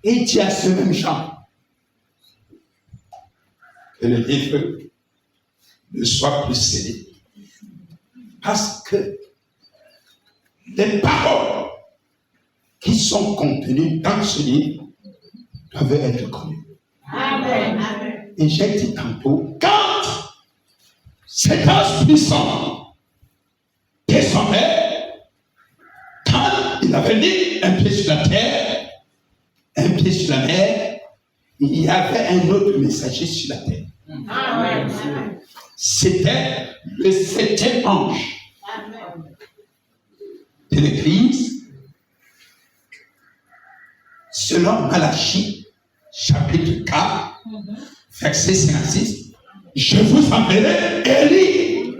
il dit à ce même Jean que le livre ne soit plus scellé. Parce que les paroles qui sont contenues dans ce livre doivent être connues. Amen. Et j'ai dit tantôt, quand cet ange puissant descendait, quand il avait mis un pied sur la terre, un pied sur la mer, il y avait un autre messager sur la terre. Amen. C'était le septième ange de l'Église, selon Malachie, chapitre 4, verset 56. Je vous enverrai Élie,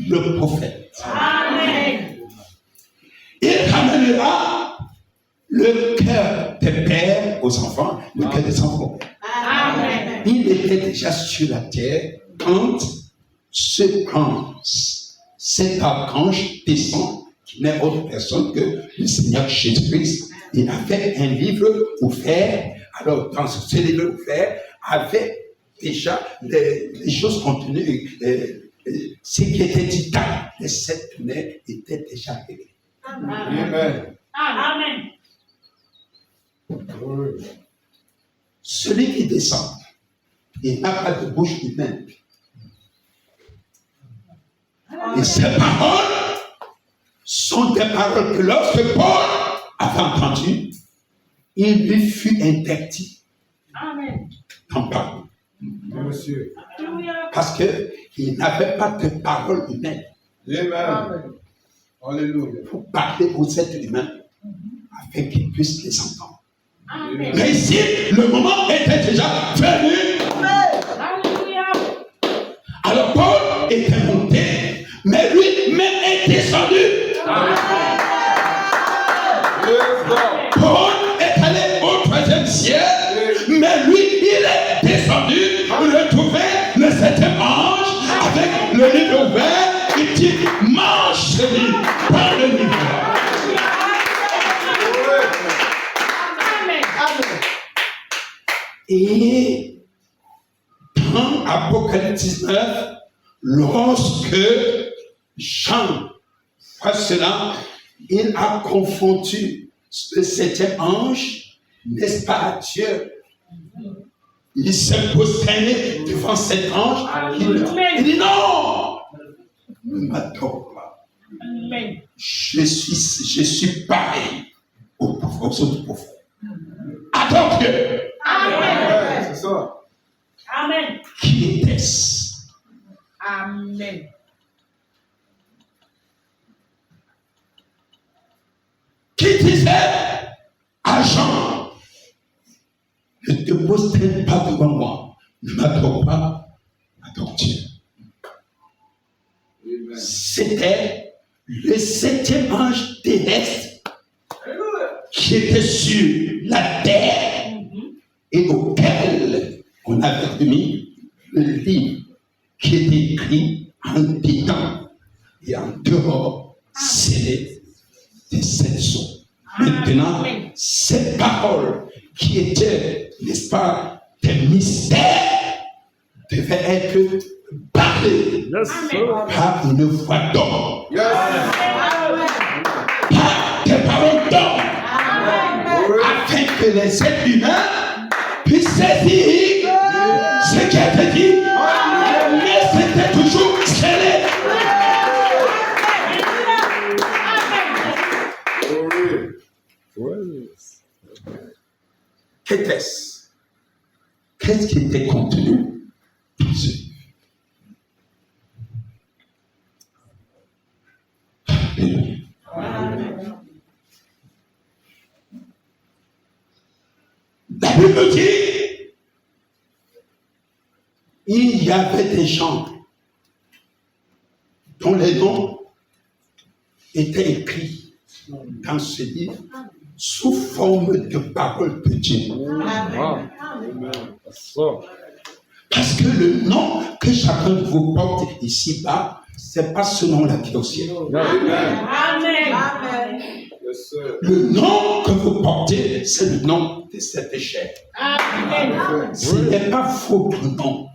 le prophète. Amen. Il ramènera le cœur des pères aux enfants, le cœur des enfants. Amen. Il était déjà sur la terre quand cet archange descend, qui n'est autre personne que le Seigneur Jésus-Christ. Il avait un livre ouvert. Alors, dans ce livre ouvert, avait déjà les choses contenues, ce qui était dit dans les sept tonnerres était déjà réglé. Amen. Amen. Oui. Celui qui descend, il n'a pas de bouche humaine. Et ces paroles sont des paroles que lorsque Paul avait entendues, il lui fut interdit Amen. d'en parler. Monsieur. Alléluia. Parce qu'il n'avait pas de parole humaine Amen. Alléluia. pour parler aux êtres humains afin qu'ils puissent les entendre. Amen. Mais ici, le moment était déjà venu était monté, mais lui-même est descendu. Paul est allé au 3e ciel, mais lui, il est descendu, retrouvé le 7e ange avec le livre ouvert. Il dit, mange ce livre, prends le livre. Et dans Apocalypse 19, lorsque Jean voit cela, il a confondu le 7e ange, n'est-ce pas, à Dieu. Il s'est prosterné devant cet ange. Il dit non, ne m'adore pas. Je suis pareil au autres prophètes. Adore Dieu. Amen. C'est ça. Amen. Qui était-ce? Amen. Qui disait à Jean, ne te prosterne pas devant moi, ne m'adore pas, adore Dieu. C'était le 7e ange terrestre qui était sur la terre et auquel on avait mis le livre qui était écrit en dedans et en dehors, scellé des 7 sceaux. Maintenant, ces paroles qui étaient, n'est-ce pas, des mystères, devaient être parlées par une voix d'homme, par des paroles d'homme, afin que les êtres humains puissent saisir ce qui a été dit, mais c'était toujours scellé. Qu'était-ce? Qu'est-ce qui était contenu dans ce livre? La Bible dit, il y avait des gens dont les noms étaient écrits dans ce livre sous forme de paroles de Dieu. Parce que le nom que chacun de vous porte ici-bas, c'est pas ce nom-là qui est au ciel. Amen. Le nom que vous portez, c'est le nom de cette chair. Amen. Ce n'est pas votre nom.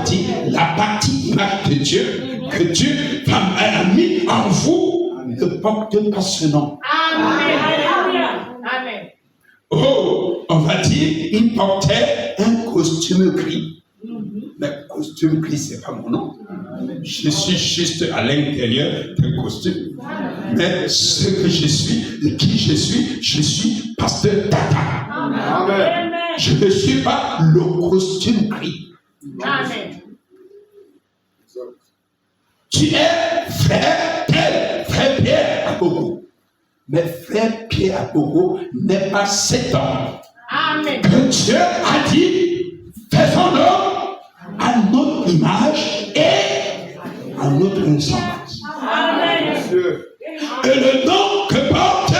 C'est la partie image de Dieu que Dieu a mis en vous ne porte pas ce nom. Amen. Amen. Oh, on va dire, il portait un costume gris. Mais costume gris, c'est pas mon nom. Je suis juste à l'intérieur d'un costume. Mais ce que je suis, qui je suis pasteur Tata. Amen. Je ne suis pas le costume gris. Amen. Tu es frère tel, frère Pierre Abogo. Mais frère Pierre Abogo n'est pas cet homme Amen. que Dieu a dit, faisons-le à notre image et à notre ressemblance. Amen. Et le nom que porte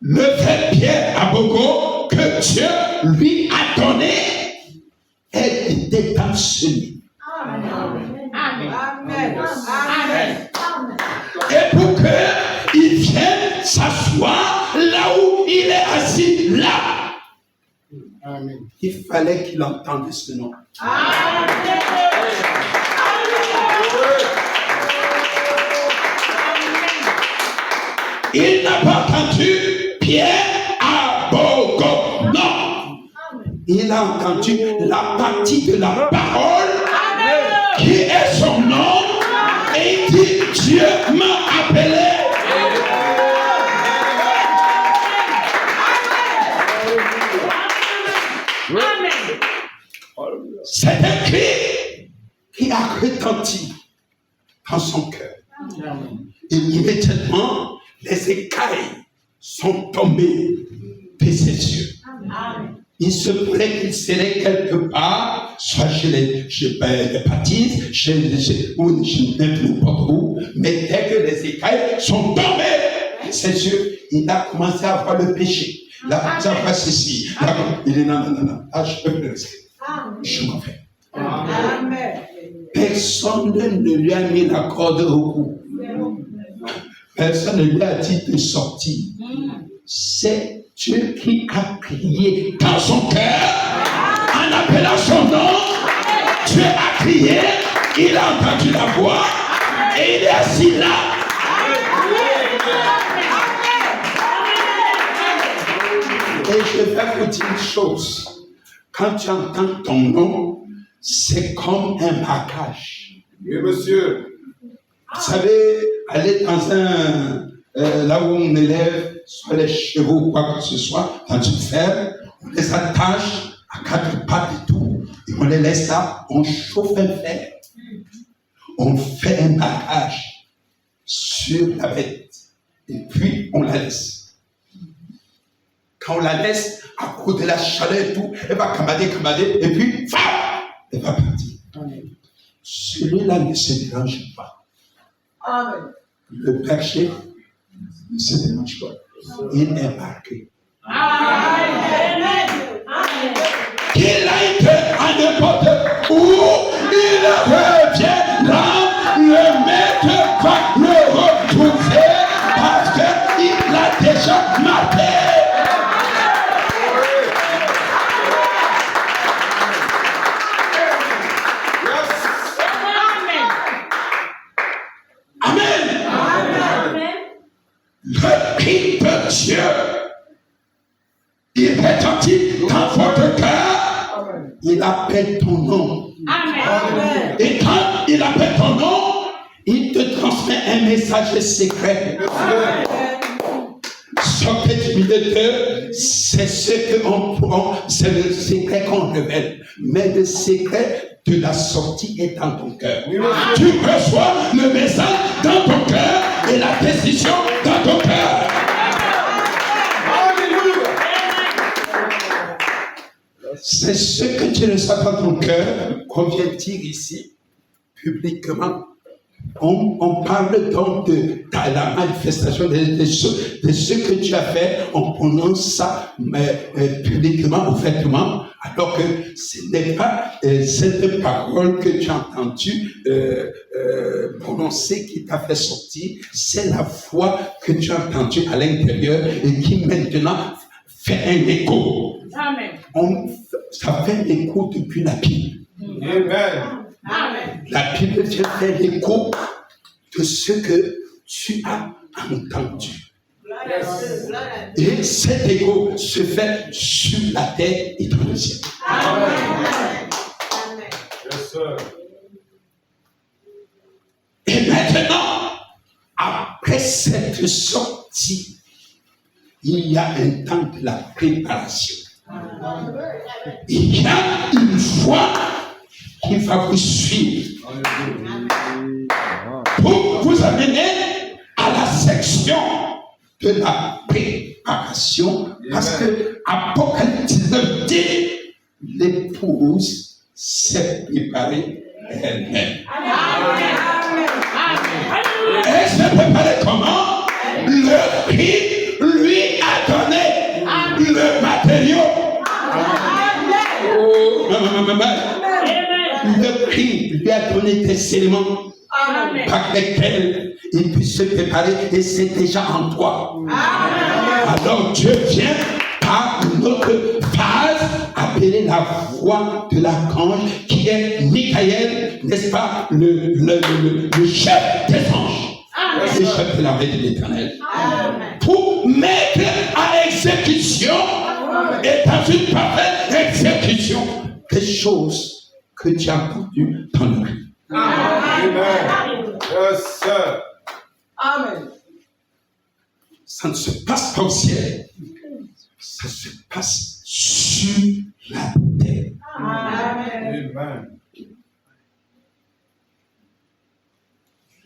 le frère Pierre Abogo, que Dieu lui a donné, elle était dans ce livre. Amen. Amen. Et pour qu'il vienne s'asseoir là où il est assis, là, il fallait qu'il entende ce nom. Il n'a pas entendu Pierre Abogo. Non. Il a entendu la partie de la parole qui est son nom. Et il dit, Dieu m'a appelé. C'est un cri qui a retenti dans son cœur. Et immédiatement, les écailles sont tombées de ses yeux. Il se pourrait qu'il serait quelque part soit chez les baptistes, ou n'importe où, mais dès que les écailles sont tombées, c'est sûr, il a commencé à avoir le péché. Il a commencé à faire ceci. Il dit non. Ah, je peux le rester. Je m'en vais. Amen. Personne ne lui a mis la corde au cou. Personne ne lui a dit de sortir. C'est Dieu qui a crié dans son cœur en appelant son nom. Dieu a crié, il a entendu la voix et il est assis là. Et je vais vous dire une chose. Quand tu entends ton nom, c'est comme un marquage. Oui, monsieur. Vous savez, aller dans là où on élève, soit les chevaux ou quoi que ce soit, dans une ferme, on les attache à quatre pattes et tout, et on les laisse là, on chauffe un fer, on fait un marquage sur la bête, et puis on la laisse. Quand on la laisse, à cause de la chaleur et tout, elle va camader, et puis, elle va partir. Celui-là ne se dérange pas. Amen. Le berger ne se dérange pas. Il est marqué. Amen. Qu'il a été à n'importe où, il reviendra, le maître va le retrouver parce qu'il l'a déjà marqué. Le cri de Dieu, il retentit dans votre cœur. Il appelle ton nom. Amen. Et quand il appelle ton nom, il te transmet un message secret. Ce que tu milieu, c'est c'est le secret qu'on révèle. Mais le secret de la sortie est dans ton cœur. Tu reçois le message dans ton cœur et la décision dans ton cœur. C'est ce que tu reçois dans ton cœur qu'on vient dire ici, publiquement. On parle donc de la manifestation de ce que tu as fait, on prononce ça publiquement, ouvertement, alors que ce n'est pas cette parole que tu as entendue prononcer qui t'a fait sortir, c'est la voix que tu as entendue à l'intérieur et qui maintenant fait un écho. Amen. Ça fait écho depuis la Bible. Amen. Amen. La Bible fait l'écho de ce que tu as entendu. Et cet écho se fait sur la terre et dans le ciel. Amen. Yes, sir. Et maintenant, après cette sortie, il y a un temps de la préparation. Il y a une foi qui va vous suivre pour vous amener à la section de la préparation, parce que Apocalypse 19 dit l'épouse s'est préparée elle-même. Elle s'est préparée comment? Le Christ lui a donné le matériau. Le Christ lui a donné des éléments par lesquels il puisse se préparer et c'est déjà en toi. Alors Dieu vient par une autre phase appeler la voix de l'archange qui est Michael, n'est-ce pas, le chef des anges, le chef de l'armée de l'Éternel, pour mettre à exécution et dans une parfaite exécution des choses que tu as entendues dans le cri. Amen. Yes, sir. Amen. Ça ne se passe pas au ciel, ça se passe sur la terre. Amen. Amen.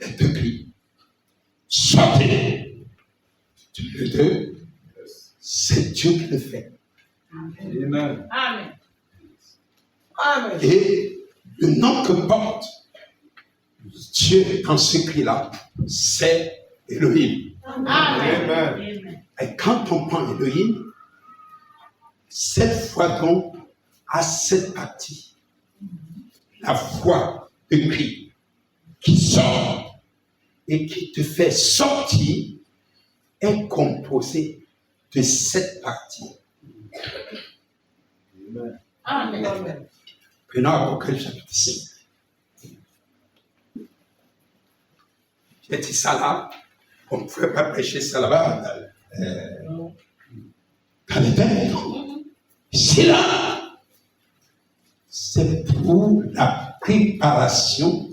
Les deux cris. Sortez. Les deux, c'est Dieu qui le fait. Amen. Amen. Amen. Et le nom que porte Dieu dans ce cri-là, c'est Elohim. Amen. Et quand on prend Elohim, cette fois donc, à cette partie, la voix de cri qui sort et qui te fait sortir est composée de cette partie. Amen. Prenons Apocalypse chapitre 6. J'ai dit ça là, on ne pouvait pas prêcher ça là-bas dans les terres. C'est là, c'est pour la préparation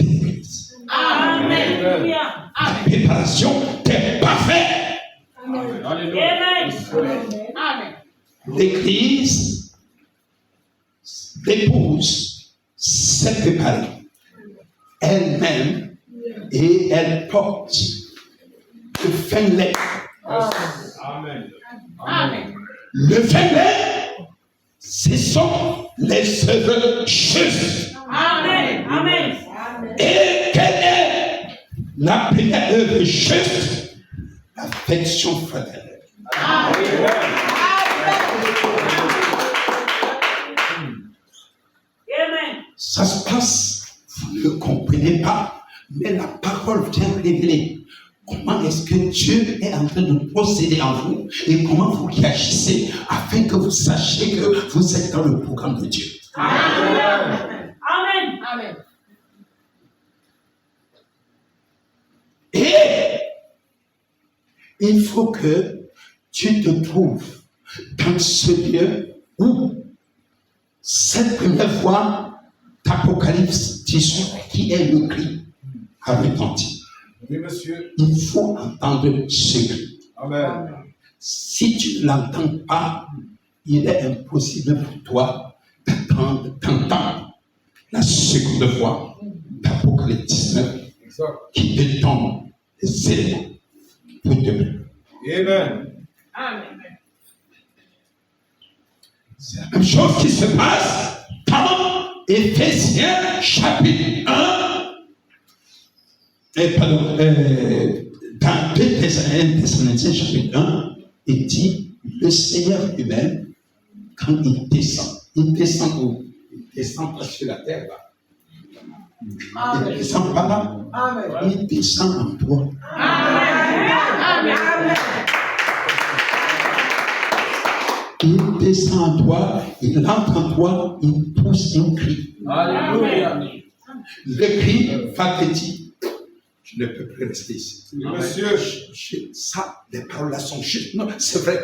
de l'Église. Amen. La préparation des parfaits. Amen. L'Église, l'épouse, s'est préparée elle-même et elle porte le fin lait. Amen. Amen. Le fin lait, ce sont les œuvres justes. Amen. Amen. Et quelle est la première œuvre juste? L'affection fraternelle. Ça se passe, vous ne le comprenez pas, mais la parole vient révéler comment est-ce que Dieu est en train de procéder en vous et comment vous réagissez afin que vous sachiez que vous êtes dans le programme de Dieu. Amen. Amen. Et il faut que tu te trouves dans ce lieu où cette première fois d'Apocalypse 18, qui est le cri, a retenti. Oui, monsieur. Il faut entendre ce cri. Amen. Si tu ne l'entends pas, il est impossible pour toi d'entendre la seconde fois d'Apocalypse 19 Exact. qui te donne les éléments pour te plaire. Amen. Amen. C'est la même chose qui se passe dans Éphésiens chapitre 1. Dans 2 Thessaloniciens chapitre 1, il dit le Seigneur lui-même, quand il descend où? Il descend pas sur la terre là. Il ne descend pas là. Amen. Il descend en toi. Amen. Il descend en toi, il entre en toi, il pousse un cri. Alléluia. Le cri va te dire, je ne peux plus rester ici. Monsieur. Ça, les paroles là sont justes. Non, c'est vrai.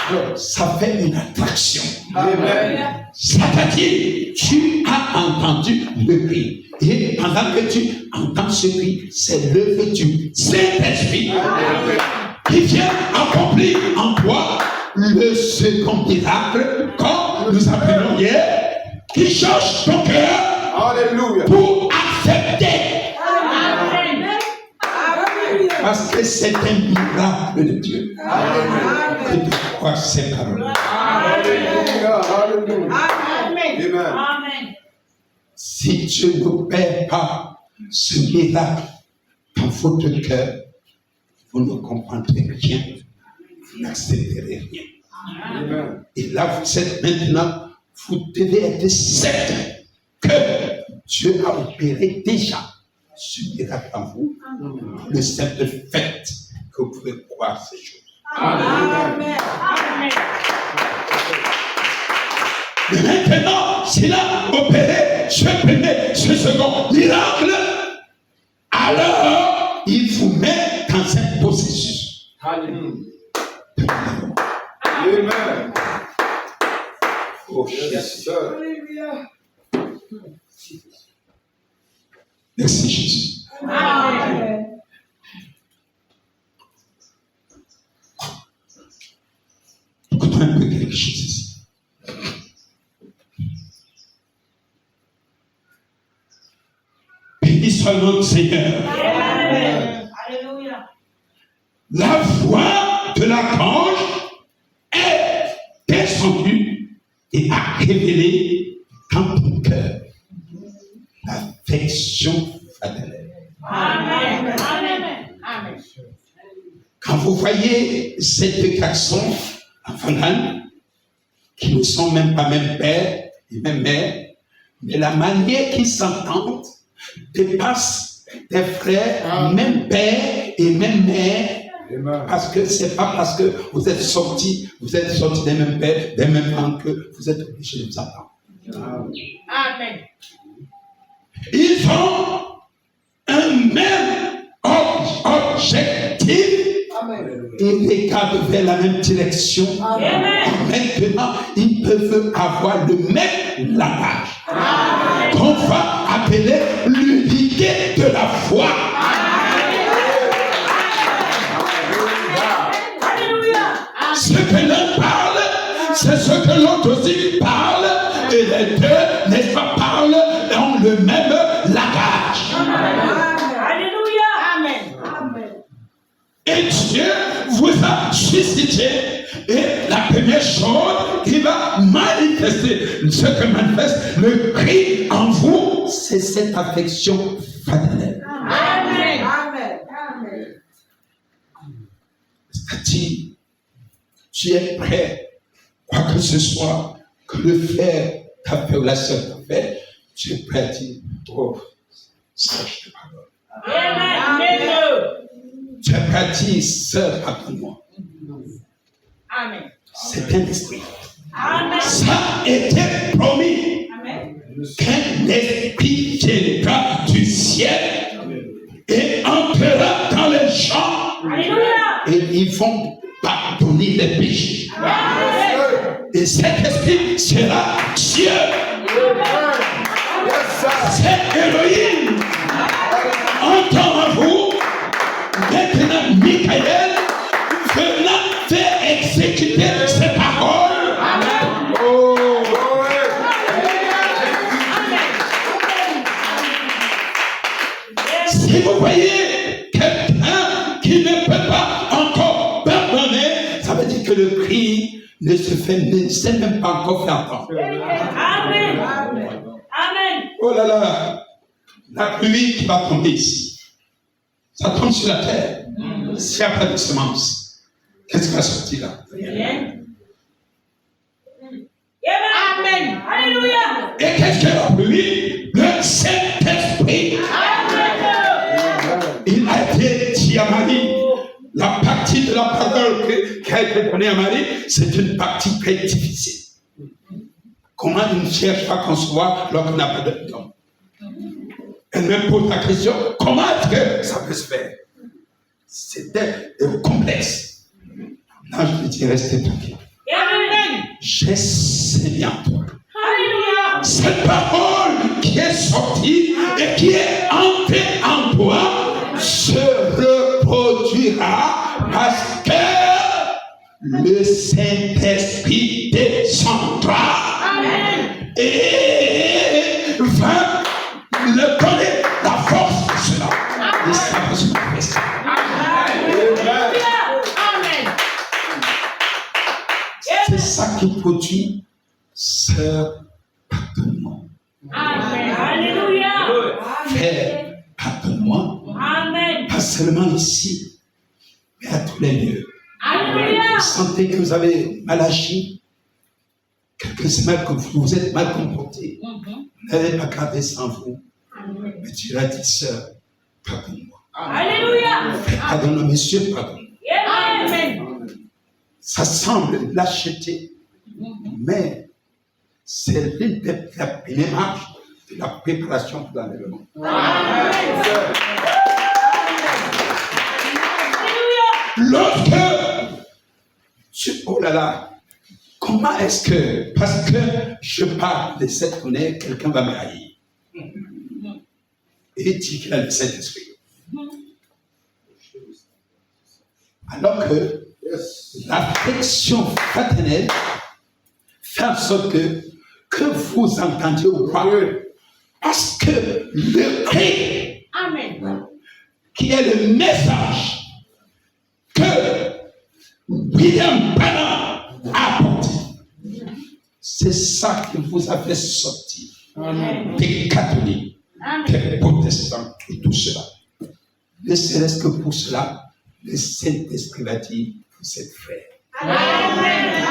Alors, ça fait une attraction. Amen. C'est-à-dire, tu as entendu le cri. Et pendant que tu entends ce cri, c'est l'œuvre du Saint-Esprit qui vient accomplir en toi le second miracle, comme nous appelons hier, qui change ton cœur Alléluia. pour accepter. Amen. Parce que c'est un miracle de Dieu. Que de croire ces paroles. Alléluia. Alléluia. Amen. Amen. Amen. Si tu n'opères pas ce miracle dans votre cœur, vous ne comprendrez rien, vous n'accepterez rien. Amen. Et là, vous êtes maintenant, vous devez être certain que Dieu a opéré déjà ce miracle en vous, le simple fait que vous pouvez croire ces choses. Amen. Mais maintenant, s'il a opéré ce premier, ce second miracle, alors il vous met dans un processus. Alléluia. de guérison. Amen. Oh, Yes, Jésus. sir. Merci Jésus. Amen. Écoutons un peu quelque chose ici. Béni soit notre Seigneur. Amen. Alléluia. La voix de l'archange est descendue et a révélé dans affection fraternelle. Amen. Amen. Amen. Quand vous voyez ces deux garçons, enfants d'âne, qui ne sont même pas même père et même mère, mais la manière qu'ils s'entendent dépasse des frères, même père et même mère. Parce que c'est pas parce que vous êtes sortis des mêmes pères, des mêmes parents que vous êtes obligés de vous entendre. Amen. Ils ont un même objectif et regardent vers la même direction. Amen. Maintenant, ils peuvent avoir le même langage qu'on va appeler l'unité de la foi. Ce que l'un parle, c'est ce que l'autre aussi parle, et les deux, n'est-ce pas, parlent et ont le même langage. Alléluia. Amen. Et Dieu vous a suscité, et la première chose qui va manifester, ce que manifeste le Christ en vous, c'est cette affection fraternelle. Amen. C'est-à-dire, tu es prêt, quoi que ce soit, que le frère t'a fait ou la sœur t'a fait, tu es prêt à dire, oh, sage de parole. Amen. Tu es prêt à dire, sœur, pardonne-moi. Amen. C'est un esprit. Amen. Ça était promis. Amen. Qu'un esprit viendra du ciel et entrera dans les champs. Alléluia. Et ils vont pardonner les péchés. Amen. Et cet esprit sera Dieu. C'est Elohim. Entends à vous, maintenant Michael venant faire exécuter ses paroles. Amen. Si vous voyez quelqu'un qui ne peut pas encore pardonner, ça veut dire que le cri ne sait même pas encore faire entendre. Amen. Amen. Oh là là, la pluie qui va tomber ici, ça tombe sur la terre. S'il n'y a pas de semence, qu'est-ce qui va sortir là? Amen. Alléluia. Et qu'est-ce que la pluie? Le Saint-Esprit. Il a été dit à Marie, la partie de la parole qui a été donnée à Marie, c'est une partie très difficile. Comment il ne cherche pas à concevoir lorsqu'on n'a pas de temps? Elle me pose la question, comment est-ce que ça peut se faire? C'était complexe. Non, je lui dis, restez tranquille. Amen. J'ai sémé en toi. Alléluia. Cette parole qui est sortie et qui est entrée en toi se reproduira parce que le Saint-Esprit descendra. Amen. Et va le donner la force de cela. Et ça va se manifester. Amen. C'est ça qui produit sœur, pardonne-moi. Amen. Alléluia. Frère, pardonne-moi. Amen. Pas seulement ici, mais à tous les lieux. Alléluia. Vous sentez que vous avez mal agi, que c'est mal que vous êtes mal comporté. Vous n'avez pas gardé ça en vous. Mais Dieu a dit, sœur, pardonne-moi. Alléluia. Pardonne-moi, monsieur, pardonne-moi. Amen. Ça semble lâcheté, mais c'est l'une des premières marches de la préparation pour l'enlèvement. Lorsque oh là là, comment est-ce que, parce que je parle de cette connaître, quelqu'un va me haïr. Et il dit qu'il a le Saint-Esprit. Alors que l'affection fraternelle fait en sorte que vous entendiez ou pas. Parce que le Christ, Amen. qui est le message que William Branham a apporté, c'est ça qui vous a fait sortir des catholiques, des protestants et tout cela. Ne serait-ce que pour cela, le Saint-Esprit va dire, vous êtes frères. Amen.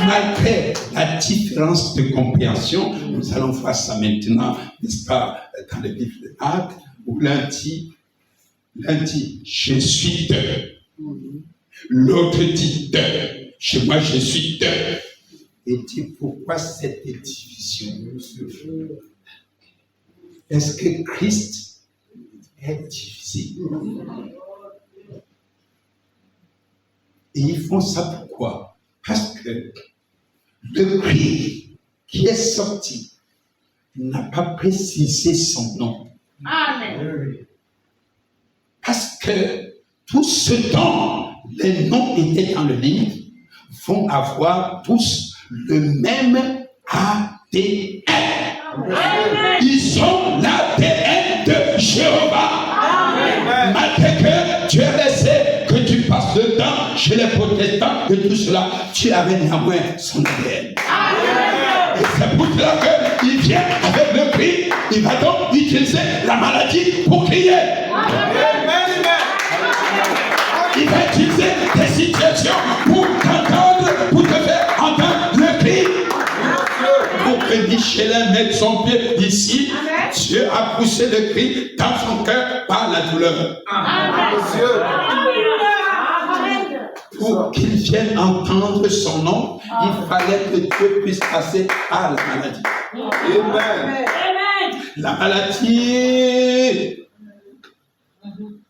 Malgré la différence de compréhension, nous allons voir ça maintenant, n'est-ce pas, dans le livre de Actes, où l'un dit, je suis deux. L'autre dit deux. Chez moi, je suis deux. Et dit, pourquoi cette division? Est-ce que Christ est divisé? Et ils font ça pourquoi? Parce que le cri qui est sorti n'a pas précisé son nom. Amen. Parce que tout ce dont les noms étaient dans le livre vont avoir tous le même ADN. Amen. Ils ont l'ADN de Jéhovah. Malgré que tu es laissé, que tu passes le temps chez les protestants et tout cela, tu avais néanmoins son ADN. Et c'est pour cela qu'il vient avec le cri, il va donc utiliser la maladie pour crier. Il va utiliser des situations pour t'entendre, pour te faire entendre le cri. Pour que Michelin mette son pied ici, Dieu a poussé le cri dans son cœur par la douleur. Pour qu'il vienne entendre son nom, il fallait que Dieu puisse passer par la maladie. Amen. La maladie,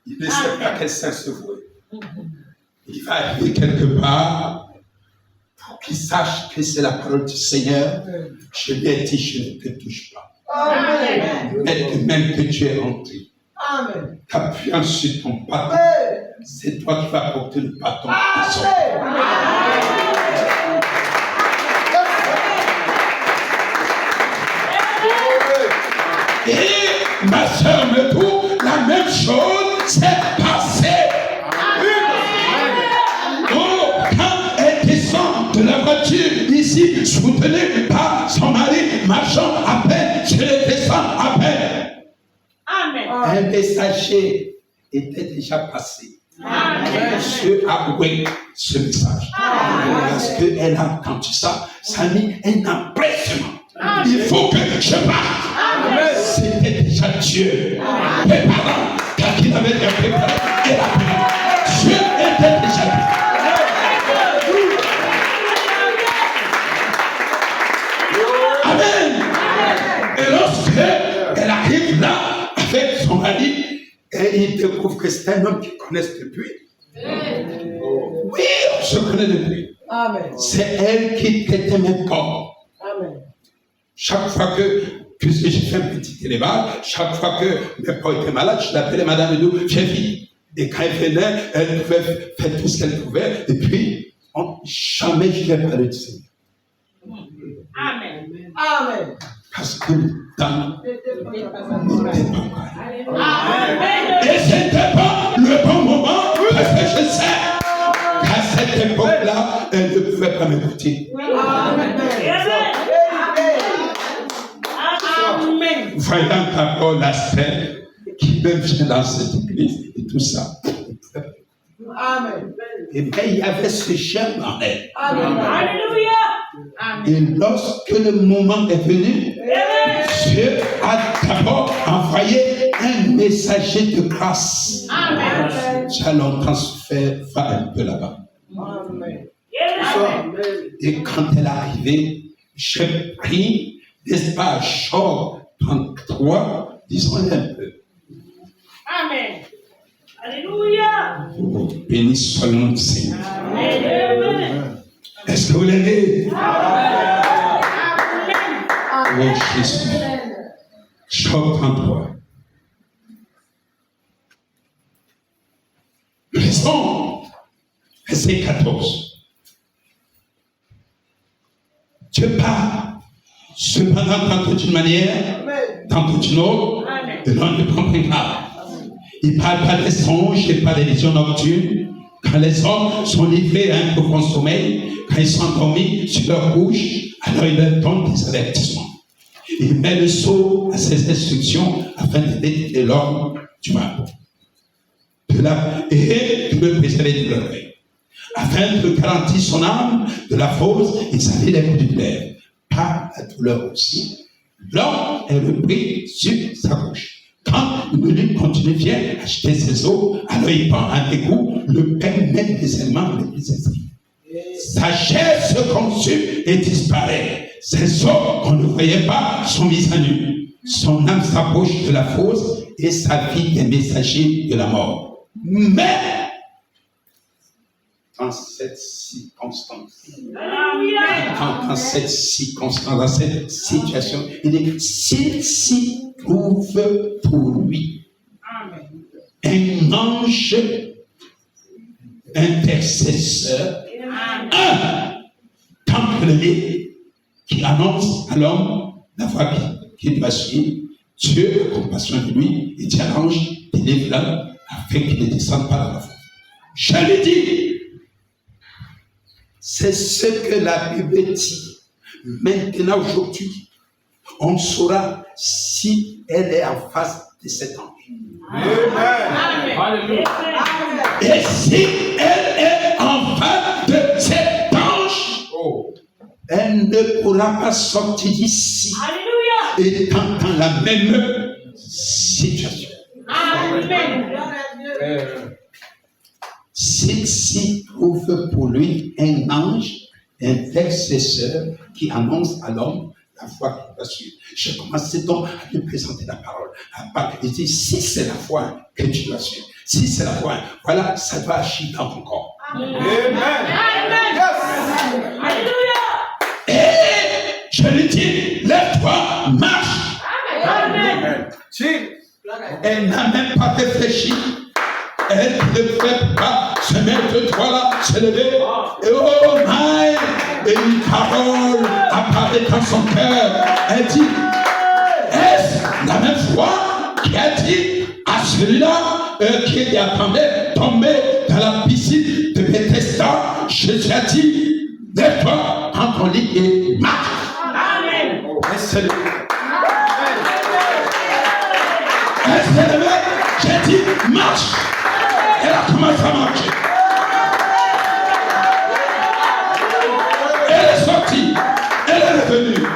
il ne sait pas quel sens se vouer. Il va arriver quelque part pour qu'il sache que c'est la parole du Seigneur. Je lui ai dit, je ne te touche pas. Mais de même que tu es rentré, t'appuies sur ton bâton, c'est toi qui vas porter le bâton. Et ma soeur me dit, la même chose s'est passée. Oh, quand elle descend de la voiture ici, soutenue par son mari, marchant à peine, je le descends à peine. Un messager était déjà passé. Dieu a oublié ce message. Parce qu'elle a entendu ça, ça a mis un empressement. Il faut que je parte. C'était déjà Dieu. Mes parents, quand il avait été préparé, il a pris. Dieu était déjà là. Amen. Et lorsque elle arrive là avec son mari, et il découvre que c'est un homme qu'ils connaissent depuis. Oui, on se connaît depuis. C'est elle qui traitait mes corps. Chaque fois puisque j'ai fait un petit élevage, chaque fois que mes parents étaient malades, je l'appelais Madame Edou, viens vite. Et quand elle venait, elle pouvait faire tout ce qu'elle pouvait. Et puis, jamais je n'ai parlé de Seigneur. Amen. Parce que le temps n'était pas pareil. Amen. Et c'était pas le bon moment, parce que je sais qu'à cette époque-là, elle ne pouvait pas m'écouter. Amen. Voyant d'abord l'aspect qui même vient dans cette église et tout ça. Et bien, il y avait ce germe en elle. Alléluia. Et lorsque le moment est venu, Dieu a d'abord envoyé un messager de grâce. J'ai longtemps souffert, va un peu là-bas. Et quand elle est arrivée, j'ai pris, n'est-ce pas, Job 33, disons-le un peu. Amen. Alléluia. Oh, béni soit le nom du Seigneur. Amen. Est-ce que vous l'aimez? Oh Jésus. Job 33. Lisons verset 14. Dieu parle, cependant tantôt d'une manière, tantôt d'une autre, et l'on ne comprend pas. Il ne parle pas des songes et pas des visions nocturnes. Quand les hommes sont livrés à un profond sommeil, Quand ils sont endormis sur leur couche, alors il leur donne des avertissements. Il met le sceau à ses instructions afin d'aider l'homme du mal. Et de le préserver de l'oreille. Afin de garantir son âme de la fausse et salir les coups du glaive. Par la douleur aussi. L'homme est repris sur sa couche. Quand une lutte continue, vient acheter ses os, alors il prend un égout, le pain met des éléments les plus esprits. Sa chair se consume et disparaît. Ses os qu'on ne voyait pas sont mis à nu. Son âme s'approche de la fosse et sa vie est messager de la mort. Mais, dans cette circonstance, dans cette situation, il dit, s'il s'y trouve pour lui un ange intercesseur, templier qui annonce à l'homme la voie qu'il doit suivre, Dieu a compassion de lui et dit à l'ange, délivre-le afin qu'il ne descende pas dans la fosse. Je lui dis, c'est ce que la Bible dit. Maintenant, aujourd'hui, on saura si elle est en face de cet ange. Amen. Et si elle est en face de cet ange, elle ne pourra pas sortir d'ici. Étant dans la même situation. Amen. S'il s'y trouve pour lui un ange, un intercesseur qui annonce à l'homme la foi qu'il va suivre. Je commence donc à lui présenter la parole. Il dit, si c'est la foi que tu dois suivre, si c'est la foi, voilà, ça doit agir dans ton corps. Amen. Et je lui dis, lève-toi, marche. Amen. Elle n'a même pas réfléchi. Elle ne fait pas se mettre toi là, se lever. Et oh my! Et une parole apparaît dans son cœur. Elle dit, est-ce la même foi qui a dit à celui-là qui attendait tomber dans la piscine de Bethesda? Jésus a dit, lève-toi, prends ton lit et marche. Amen. Elle s'est levée. Elle s'est levée. J'ai dit, marche. Elle a commencé à marcher. Elle est sortie. Elle est revenue.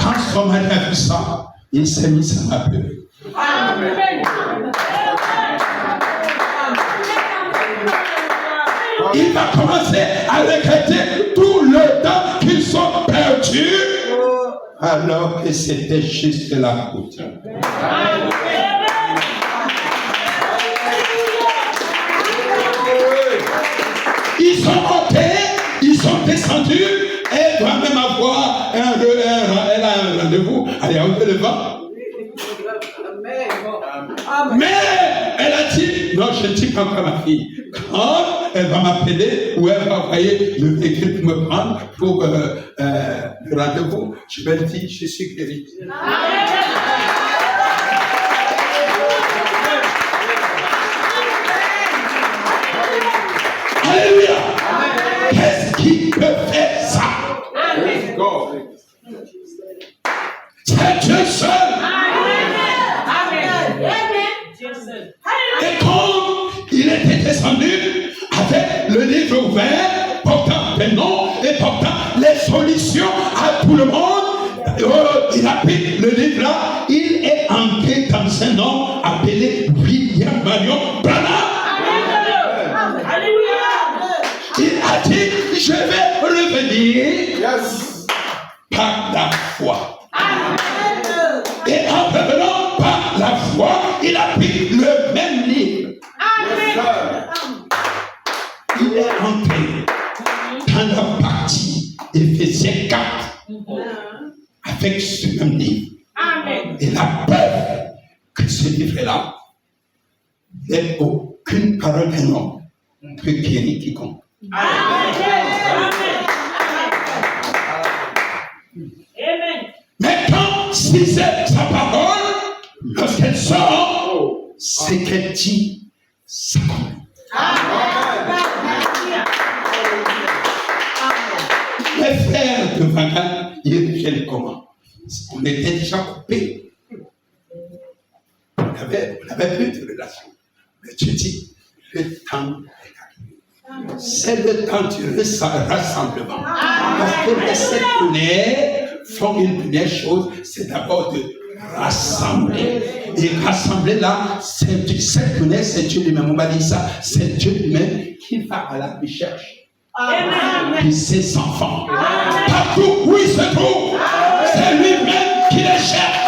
Quand son mari a vu ça, il s'est mis à pleurer. Il va commencer à regretter tout le temps qu'ils sont perdus, alors que c'était juste la route. Ils sont montés, ils sont descendus, elle doit même avoir elle a un rendez-vous, elle a enlevé le vent. Mais elle a dit, non, je ne dis pas encore ma fille. Quand elle va m'appeler ou elle va envoyer le véhicule pour me prendre pour le rendez-vous, je vais lui dire, je suis guéri. Alléluia. Qu'est-ce qui peut faire ça? C'est Dieu seul. Et comme il était descendu avec le livre ouvert, portant des noms et portant les solutions à tout le monde, il a pris le livre là, il est entré dans un homme appelé William Marion Branham. Il a dit, je vais revenir par la foi. Et en revenant par la foi, il a pris le même livre. Il est entré dans la partie Éphésiens 4 avec ce même livre. Et la preuve que ce livre-là n'est aucune parole d'un homme peut guérir quiconque. Maintenant, si c'est sa parole, lorsqu'elle sort, c'est qu'elle dit sa parole. On était déjà coupés. On n'avait plus de relation. Mais tu dis, le temps est arrivé. C'est le temps du rassemblement. Parce que les 7 plaies font une première chose, c'est d'abord de rassembler. Et rassembler là, c'est Dieu lui-même. On m'a dit ça, c'est Dieu lui-même qui va à la recherche de ses enfants. Partout où il se trouve, c'est lui-même qui les cherche.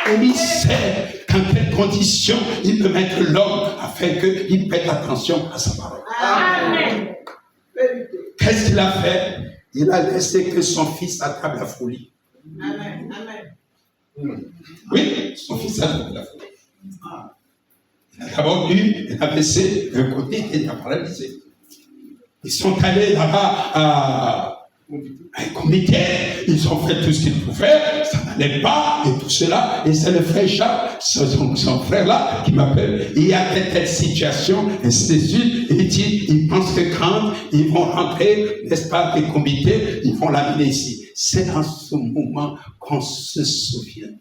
Et il sait dans quelles conditions il peut mettre l'homme afin qu'il prête attention à sa parole. Amen. Qu'est-ce qu'il a fait? Il a laissé que son fils attrape la folie. Amen. Amen. Oui, son fils attrape la folie. Il a d'abord eu un AVC d'un côté et il a paralysé. Ils sont allés là-bas à un comité, ils ont fait tout ce qu'ils pouvaient, ça n'allait pas et tout cela. Et c'est le frère Jacques, son frère-là, qui m'appelle. Il y a telle situation, ainsi de suite. Et il dit, il pense que quand ils vont rentrer, n'est-ce pas, les comités, ils vont l'amener ici. C'est en ce moment qu'on se souvient.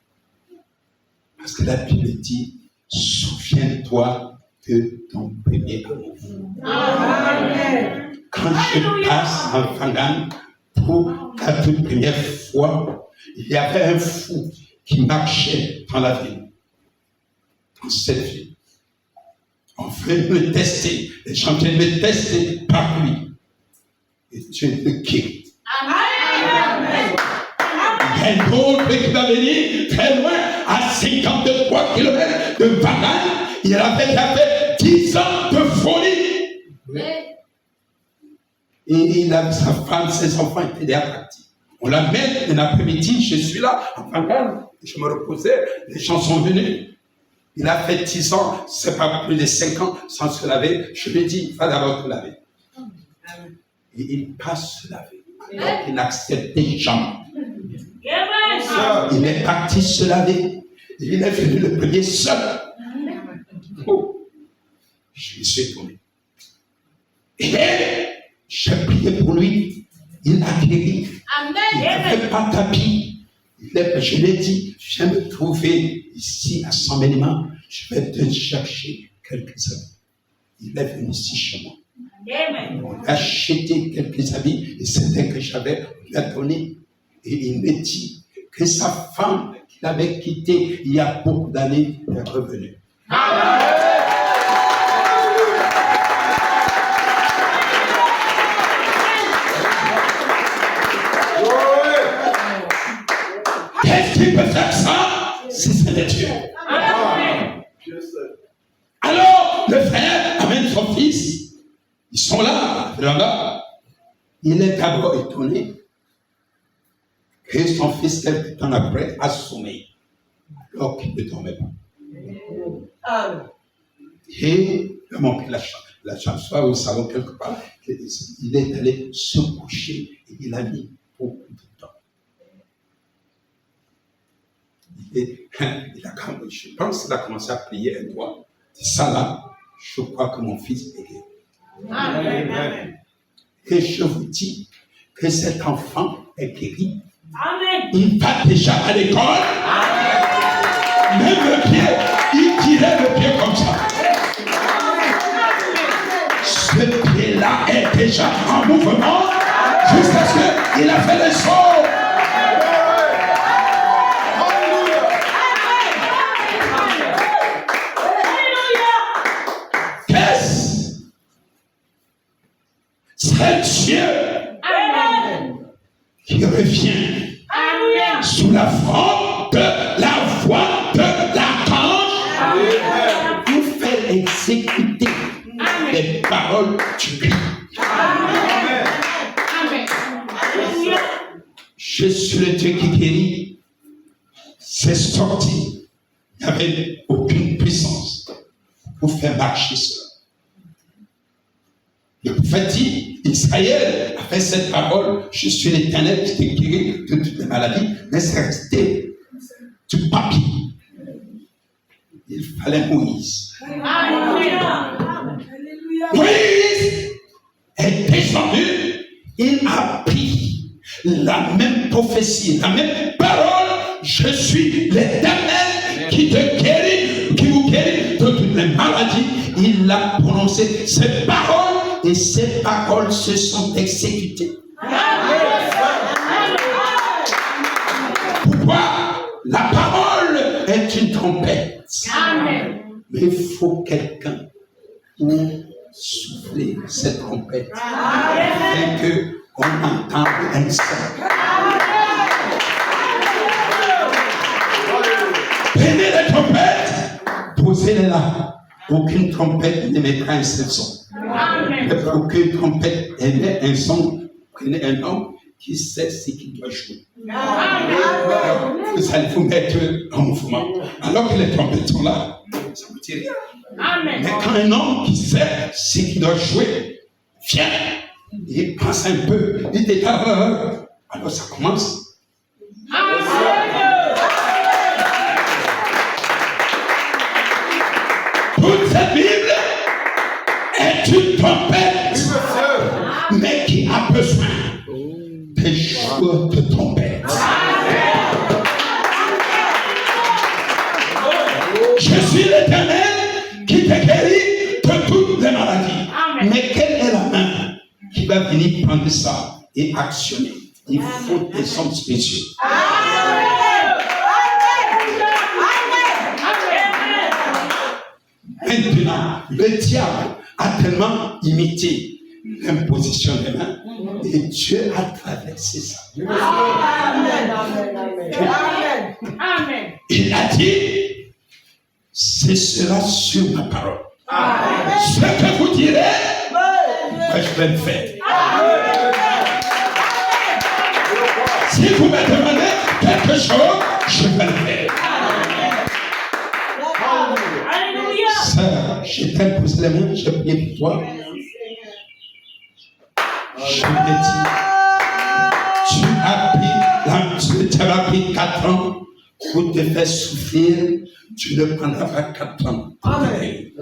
Parce que la Bible dit, souviens-toi de ton premier amour. Amen. Quand je passe en Fangan, pour la toute première fois, il y avait un fou qui marchait dans la ville, dans cette ville. On veut me tester, les gens viennent me tester par lui. Et Dieu le guérit. Amen. Il y a un autre qui va venir très loin, à 53 km de Fangan. Il avait fait 10 ans de folie. Et sa femme, ses enfants étaient déjà partis. On l'amène un après-midi, je suis là, en Fangan, je me reposais, les gens sont venus. Il a fait 10 ans, c'est pas plus de 5 ans, sans se laver. Je lui ai dit, va d'abord te laver. Et il passe se laver. Donc il acceptait jamais. Il est parti se laver. Il est venu le premier seul. Oh. Je me suis tourné. Et j'ai prié pour lui. Il a guéri. Il ne fait pas tapis. Je lui ai dit, viens me trouver ici à Saint-Ménément. Je vais te chercher quelques habits. Il est venu ici chez moi. On a acheté quelques habits et c'était que j'avais, on lui a donné. Et il me dit que sa femme qu'il avait quittée il y a beaucoup d'années est revenue. Qu'est-ce qui peut faire ça si c'est Dieu? Alors, le frère amène son fils. Ils sont là. Il est d'abord étonné que son fils, quelque temps après, a sommeillé, alors qu'il ne dormait pas. Et il a manqué la chambre, soit au salon quelque part. Il est allé se coucher et il a mis beaucoup de temps. Je pense qu'il a commencé à prier un doigt. C'est ça là, je crois que mon fils est guéri. Amen. Et je vous dis que cet enfant est guéri. Amen. Il va déjà à l'école. Même le pied, il tirait le pied comme ça. Ce pied-là est déjà en mouvement jusqu'à ce qu'il a fait le saut. Qu'est-ce? C'est Dieu qui revient sous la forme de la voix de l'archange pour faire exécuter les paroles du Christ. Je suis le Dieu qui guérit. C'est sorti. Il n'y avait aucune puissance pour faire marcher cela. Le prophète dit, Israël a fait cette parole, je suis l'Éternel qui t'ai guéri de toutes les maladies, mais c'est resté du papier. Il fallait Moïse. Alléluia. Moïse est est descendu, il a pris la même prophétie, la même parole. Je suis l'Éternel qui te guérit, qui vous guérit de toutes les maladies. Il a prononcé ces paroles et ces paroles se sont exécutées. Pourquoi? La parole est une trompette. Amen. Mais il faut quelqu'un pour souffler cette trompette afin qu'on entende un son. Prenez les trompettes, posez-les là. Aucune trompette n'émettra un seul son. Mais pour qu'une trompette émette un son, prenez un homme qui sait ce qu'il doit jouer. Vous allez vous mettre en mouvement. Alors que les trompettes sont là, ça ne vous dit rien. Amen. Mais quand un homme qui sait ce qu'il doit jouer vient, il pense un peu, il déclare, alors ça commence. Toute cette Bible est une trompette, mais qui a besoin des joueurs de trompette. Je suis l'Éternel qui te guérit de toutes les maladies. Amen. Mais quelle est la main qui va venir prendre ça et actionner? Il faut des hommes spéciaux. Maintenant, le diable a tellement imité l'imposition des mains et Dieu a traversé ça. Amen. Il a dit, ce sera sur ma parole. Ce que vous direz, je vais le faire. Si vous me demandez quelque chose, je vais le faire. Alléluia. Sœur, je t'ai posé les mains, je prie pour toi. Je l'ai dit, tu as pris 4 ans pour te faire souffrir. Tu ne prendras pas 4 ans pour te guérir.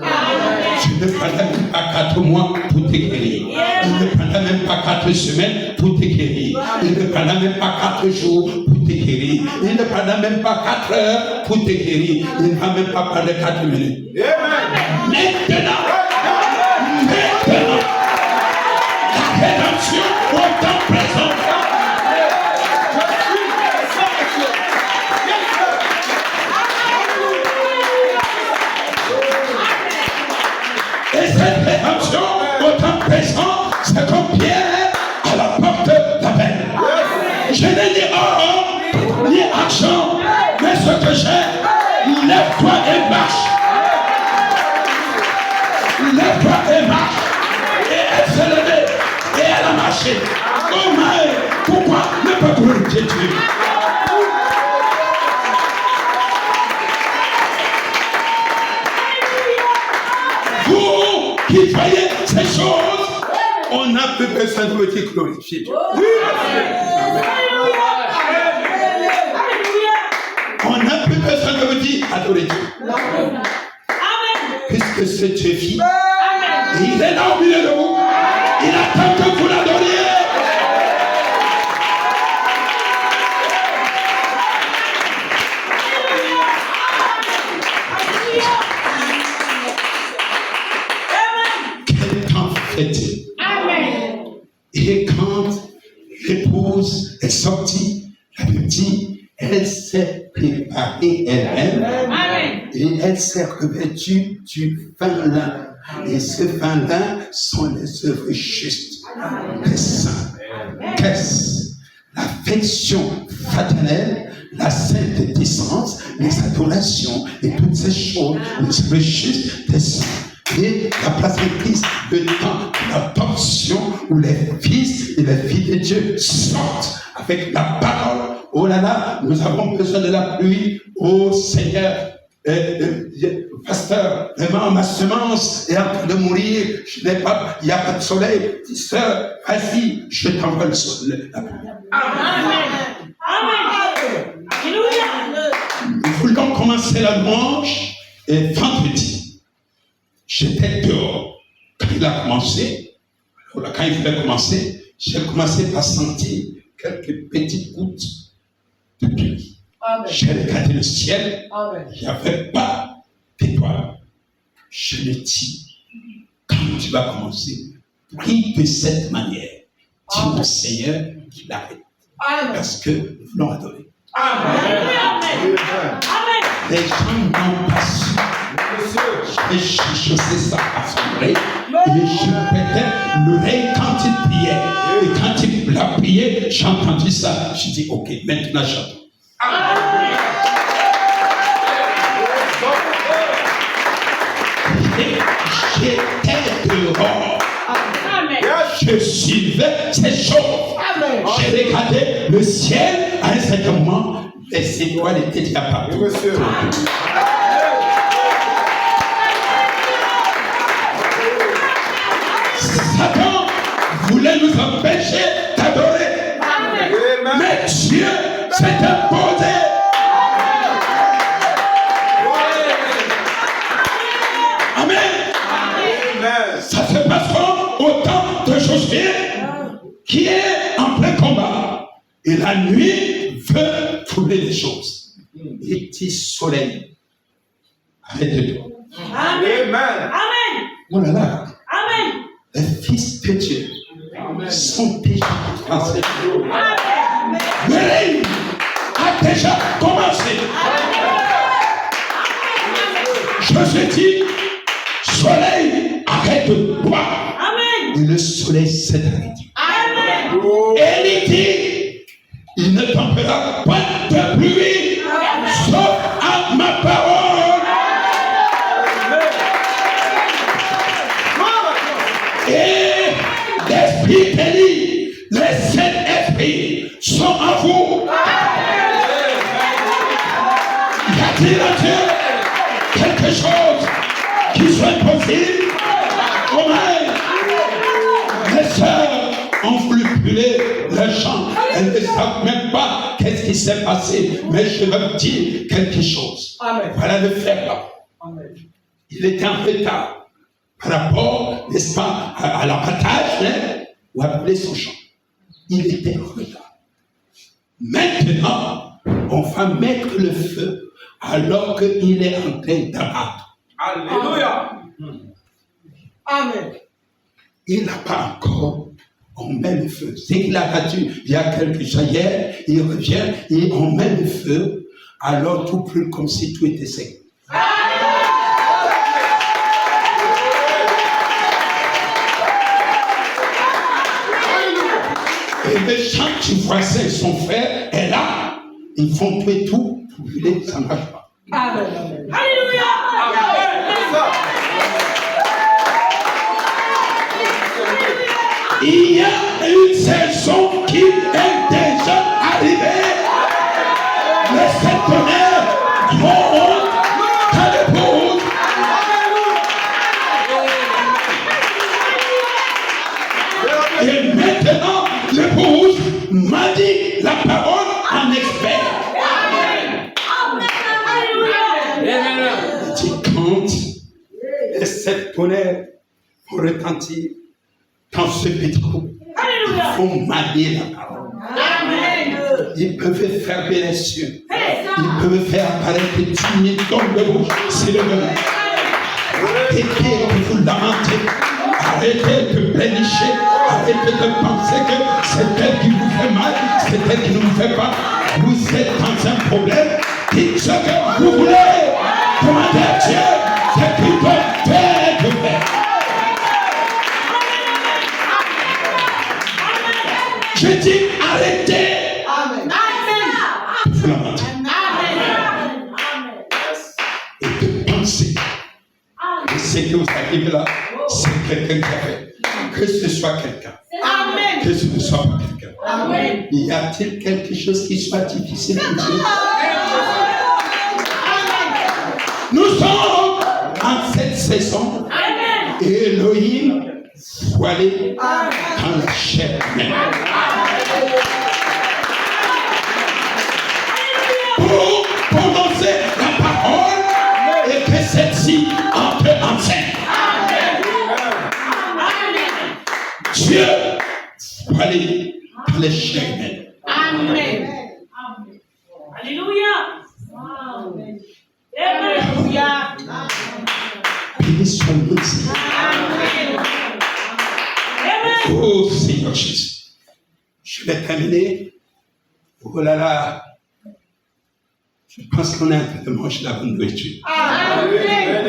Tu ne prendras même pas 4 mois pour te guérir. Il ne prendra même pas 4 semaines pour te guérir. Il ne prendra même pas 4 jours pour te guérir. Il ne prendra même pas 4 heures pour te guérir. Il ne va même pas prendre 4 minutes. Maintenant, la rédemption au temps présent. Et cette rédemption au temps présent, c'est comme Pierre à la porte d'appel. Je n'ai ni or, ni argent, mais ce que j'ai, lève-toi et marche. Lève-toi et marche. Et elle s'est levée et elle a marché. Oh my, pourquoi ne pas glorifier Dieu? Vous qui voyez ces choses, on n'a plus besoin de vous dire glorifier Dieu. On n'a plus besoin de vous dire adorer Dieu. Puisque ce Dieu vit, il est là au milieu de vous. Il attend que vous l'adoriez. Quel temps fait-il? Et quand l'épouse est sortie, la Bible dit, elle s'est préparée elle-même et elle s'est revêtue du fin lin. Et ce fin lin sont les œuvres justes des saints. Qu'est-ce? L'affection fraternelle, la sainte décence, les adorations et toutes ces choses, les œuvres justes des saints. Et la place de Christ, le temps d'adoption où les fils et les filles de Dieu sortent avec la parole. Oh là là, nous avons besoin de la pluie. Oh Seigneur, pasteur, vraiment ma semence est en train de mourir. Je n'ai pas, il n'y a pas de soleil. Dis sœur, vas-y, je t'envoie le soleil. Nous voulons commencer la louange et vendredi. J'étais dehors. Quand il a commencé, Voilà, quand il voulait commencer, j'ai commencé par sentir quelques petites gouttes de pluie. J'ai regardé le ciel, il n'y avait pas d'étoiles. Je me dis, quand tu vas commencer, prie de cette manière. Dis au Seigneur qu'il arrête. Parce que nous voulons adorer. Amen. Les gens n'ont pas su. J'ai chuchoté ça à son oreille. Et je prêtais l'oreille quand il priait. Et quand il a prié, j'ai entendu ça. Je dis, ok, maintenant j'entends. J'étais dehors. Je suivais ces choses. J'ai regardé le ciel. À un certain moment, les étoiles étaient déjà partout. Satan voulait nous empêcher d'adorer. Mais Dieu s'est imposé. Amen. Ça se passera au temps de Josué qui est en plein combat. Et la nuit veut troubler les choses. Et dit soleil, arrête-toi. Amen. Oh là là. Amen. Les fils de Dieu sont déjà transférés. Le règne a déjà commencé. Josué dit, soleil, arrête-toi. Et le soleil s'est arrêté. Et il dit, il ne tombera pas de pluie, sauf à ma parole. Et l'Esprit béni, les Saint-Esprits sont en vous. Y a-t-il à Dieu quelque chose qui soit possible? Amen. Les sœurs ont voulu brûler le champ. Elles ne savent même pas qu'est-ce qui s'est passé. Mais je vais vous dire quelque chose. Voilà le fait là. Il était en retard par rapport, n'est-ce pas, à l'abattage, ou à brûler son champ. Il était en retard. Maintenant, on va mettre le feu alors qu'il est en train d'abattre. Alléluia. Il n'a pas encore, on met le feu. C'est qu'il a battu il y a quelques jours hier, il revient et on met le feu, alors tout brûle comme si tout était sec. Et les gens qui voisin, son frère est là, ils font tout et tout pour brûler, ça ne marche pas. Alléluia. Il y a une saison qui est déjà arrivée. Les sept tonnerres vont à l'épouse. Et maintenant, l'épouse m'a dit la parole en expert. Il dit quand les sept tonnerres vont retentir dans ce petit groupe, il faut manier la parole. Ils peuvent fermer les cieux. Ils peuvent faire apparaître 10 000 tonnes de bouche. C'est le moment. Arrêtez de vous lamenter. Arrêtez de plénicher. Arrêtez de penser que c'est elle qui vous fait mal. C'est elle qui ne vous fait pas. Vous êtes dans un problème. Dites ce que vous voulez. Demandez à Dieu ce qu'il peut faire de faire. Je dis arrêtez. Vous lamentez. Et de penser que ce qui vous arrive là, c'est quelqu'un qui a fait. Que ce soit quelqu'un. Que ce ne soit pas quelqu'un. Y a-t-il quelque chose qui soit difficile pour Dieu? Nous sommes en cette saison. Et Elohim voilé dans la chair même. Pour prononcer la parole et que celle-ci entre enceinte. Dieu Amen. Alléluia. Alléluia. Béni soit le nom de Seigneur. Oh Seigneur Jésus. Je vais terminer. Oh là là. Je pense qu'on est en train de manger la bonne nourriture. Amen.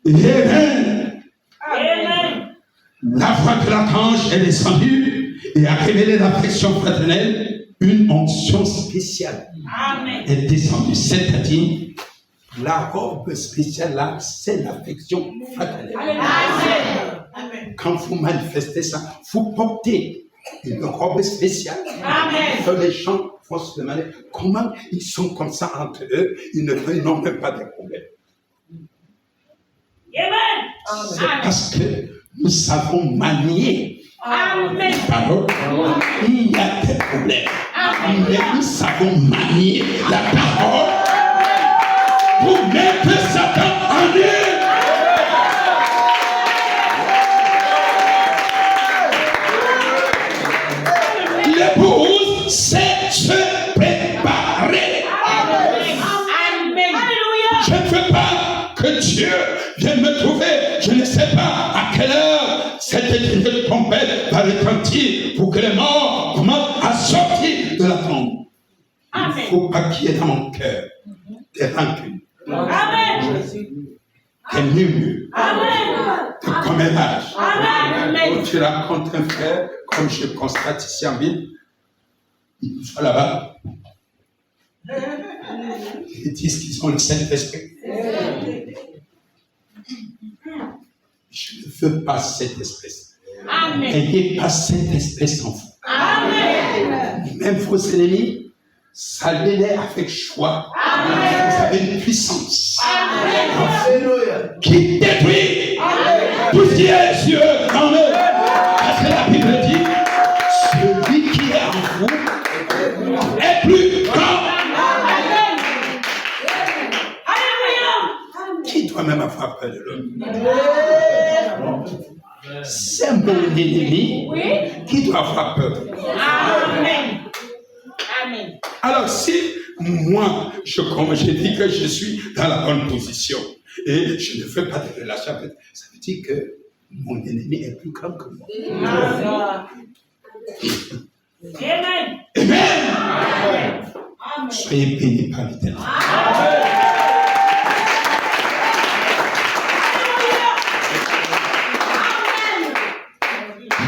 Amen. Amen. La voix de l'archange est descendue et a révélé l'affection fraternelle, une onction spéciale Amen. est descendue. C'est-à-dire, la robe spéciale là, c'est l'affection fraternelle. Amen. Quand vous manifestez ça, vous portez une robe spéciale. Amen. Que les gens vont se demander comment ils sont comme ça entre eux, ils n'ont même pas de problème. Amen. C'est parce que nous savons manier Amen. la parole. Il y a des problèmes. Mais nous savons manier la parole pour mettre Satan en eux. L'épouse sait se préparer. Amen. Alléluia. Je ne veux pas que Dieu vienne me trouver. Je ne sais pas à quelle heure cette éternelle de trompette va retentir pour que les morts commencent à sortir de la tombe. Il ne faut pas qu'il y ait dans mon cœur des rancunes, Amen. des murmures, Amen. des commérages. Amen. Quand tu rencontres un frère, comme je constate ici en ville, ils sont là-bas. Ils disent qu'ils ont le Saint-Esprit. Je ne veux pas cette espèce. Amen. N'ayez pas cette espèce en vous. Amen. Même vos ennemis, saluez-les avec joie. Vous avez une puissance qui détruit tout ce qui est sur eux. Parce que la Bible dit, celui qui est en vous est plus grand. Qui doit même avoir peur de l'homme? C'est mon ennemi qui doit avoir peur de moi. Amen. Amen. Alors si moi, comme j'ai dit que je suis dans la bonne position et je ne fais pas de relation avec, ça veut dire que mon ennemi est plus grand que moi. Amen. Amen. Soyez bénis par l'Éternel.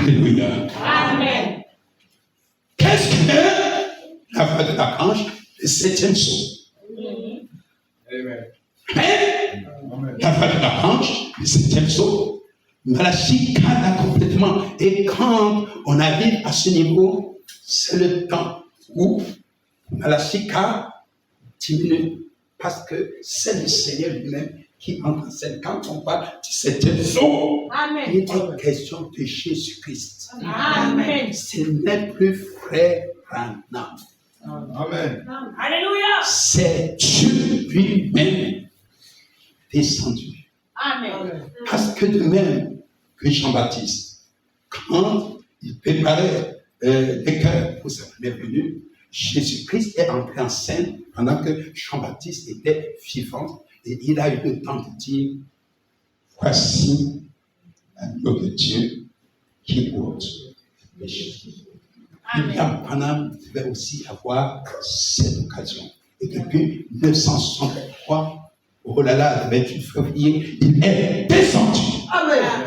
Alléluia. Amen. Qu'est-ce que la voix de l'archange, le 7e psaume? Amen. La voix de l'archange, le 7e psaume. Malachie cadre complètement. Et quand on arrive à ce niveau, c'est le temps où Malachie diminue. Parce que c'est le Seigneur lui-même qui entre en scène. Quand on parle du 7e psaume, il est question de Jésus-Christ. Amen. Ce n'est plus frère Branham. Amen. Alléluia. C'est Dieu lui-même descendu. Amen. Parce que de même que Jean-Baptiste, quand il préparait les cœurs pour sa première venue, Jésus-Christ est entré en scène pendant que Jean-Baptiste était vivant et il a eu le temps de dire, voici l'agneau de Dieu qui ôte les péchés. William Branham devait aussi avoir cette occasion. Et depuis 1963, oh là là, le 28 février, il est descendu.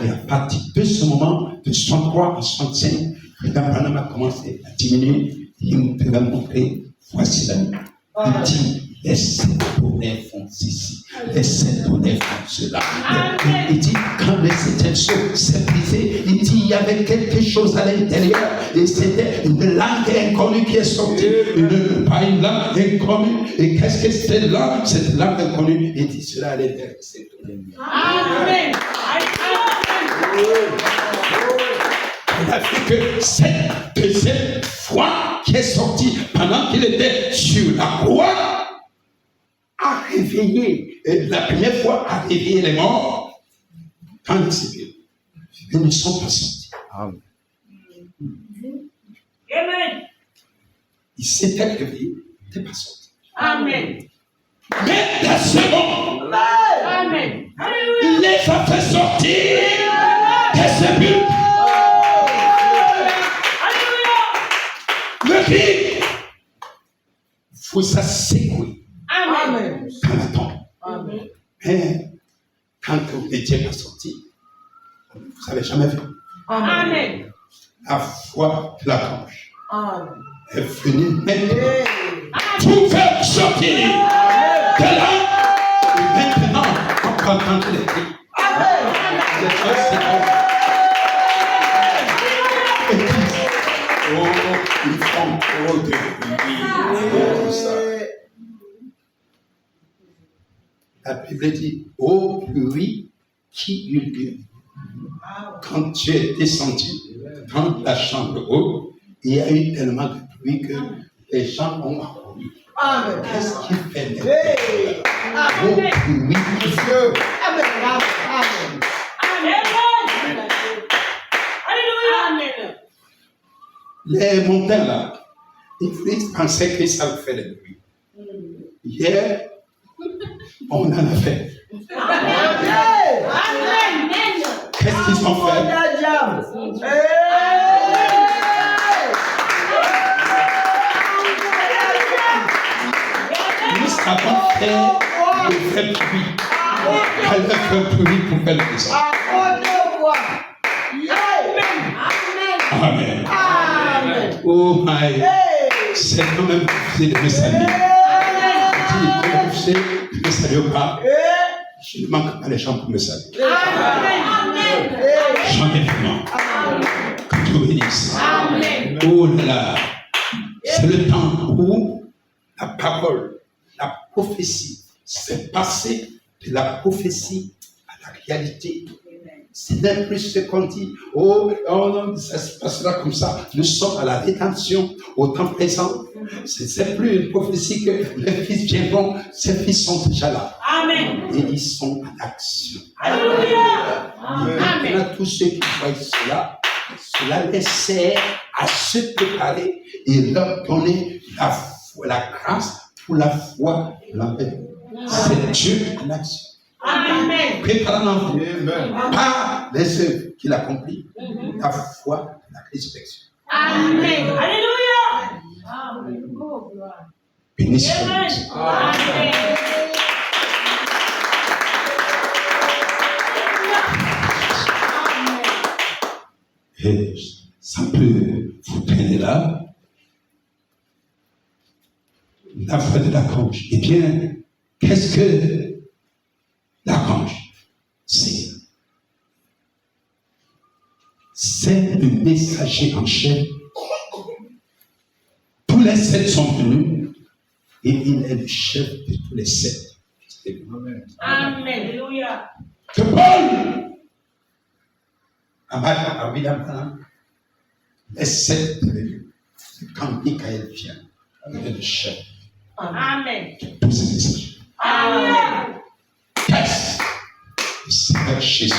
Et à partir de ce moment, de 63 à 65, William Branham a commencé à diminuer. Il nous devait montrer, voici la nuit. Il dit, les saints tonnerres font ceci, les saints tonnerres font cela. Il dit, quand le 7e sceau s'est brisé, il dit, il y avait quelque chose à l'intérieur, et c'était une langue inconnue qui est sortie, pas une langue inconnue. Et qu'est-ce que c'était là, cette langue inconnue? Il dit, cela à l'intérieur, c'est tonnerre. Amen. Il a fait que cette deuxième fois qui est sortie pendant qu'il était sur la croix, a réveillé, la première fois a réveillé les morts dans les civils. Ils ne sont pas sortis. Amen. Amen. Il s'était réveillé, il n'était pas sorti. Amen. Mais la seconde, Amen. Alléluia. il les a fait sortir des sépulcres. Alléluia. Le cri vous a secoué Amen. dans la tombe. Amen. Mais quand vous n'étiez pas sorti, vous n'avez jamais vu. Amen. La foi de la tranche Amen. est venue maintenant. Vous faire sortir de là. Et maintenant, on peut entendre les cris. Les choses s'écroulent. Oh, ils font trop de bruit. La Bible dit, ô pluie qui eut lieu quand tu es descendu dans la chambre haute, il y a eu tellement de pluie que les gens ont accouru. Qu'est-ce qu'il fait maintenant? Ô pluie, Monsieur. Amen. Alléluia. les montagnes là, ils pensaient que ça fait le bruit. Hier, on en a fait. Amen. Qu'est-ce qu'ils ont fait? Nous avons fait le vrai bruit. Elle a fait le bruit pour faire le descendre. Amen. Oh my. C'est quand même difficile de me saluer. Si je ne me salue pas, je ne manque pas les gens pour me saluer. J'en ai vraiment. Que Dieu bénisse. Oh là là. C'est le temps où la parole, la prophétie s'est passée de la prophétie à la réalité. C'est même plus ce qu'on dit. Oh non, ça se passera comme ça. Nous sommes à la rédemption, au temps présent. C'est plus une prophétie que les fils viendront. Ces fils sont déjà là. Amen. Et ils sont en action. Alléluia. Et maintenant, tous ceux qui voient cela les sert à se préparer et leur donner la grâce pour la foi de la paix. C'est Dieu en action. Amen. Préparant vous Amen. par les œuvres qu'il accomplit, la foi de la résurrection. Amen. Alléluia. Bénisse Amen. Dieu. Amen. Et ça peut vous traîner là. La foi de l'archange. Eh bien, qu'est-ce que l'archange? C'est le messager en chef. Tous les 7 sont venus et il est le chef de tous les 7. Amen. Amen. Alléluia. Que Paul, à William, les 7 venus, quand Michael vient, il est le chef Amen. de tous ces messagers. Amen. Qu'est-ce que c'est Jésus?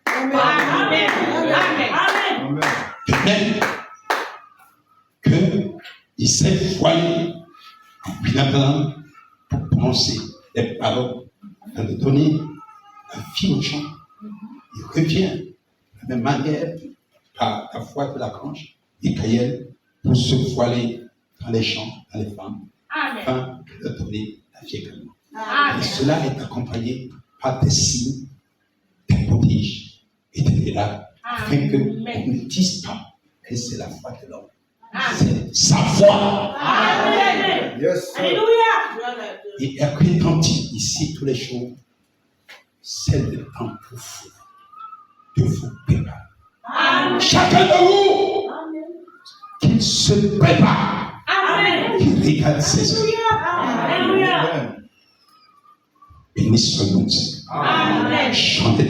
Amen. Amen. Amen. Amen. De même qu'il s'est voilé en William pour prononcer les paroles, pour de donner la vie aux gens. Il revient de la même manière par la foi de l'archange Michael pour se voiler dans les champs, dans les femmes, Amen. afin de leur donner la vie également. Et Amen. cela est accompagné par des signes, des prodiges et des miracles, afin qu'on ne dise pas que c'est la foi de l'homme. C'est sa foi. Amen. Yes, sir. Alléluia. Et elle retentit ici tous les jours. C'est le temps pour vous de vous préparer. Amen. Chacun de vous, qu'il se prépare, Amen. qu'il regarde ses œuvres. Alléluia. Amen. Bénissons-nous, Seigneur. Amen. Chantez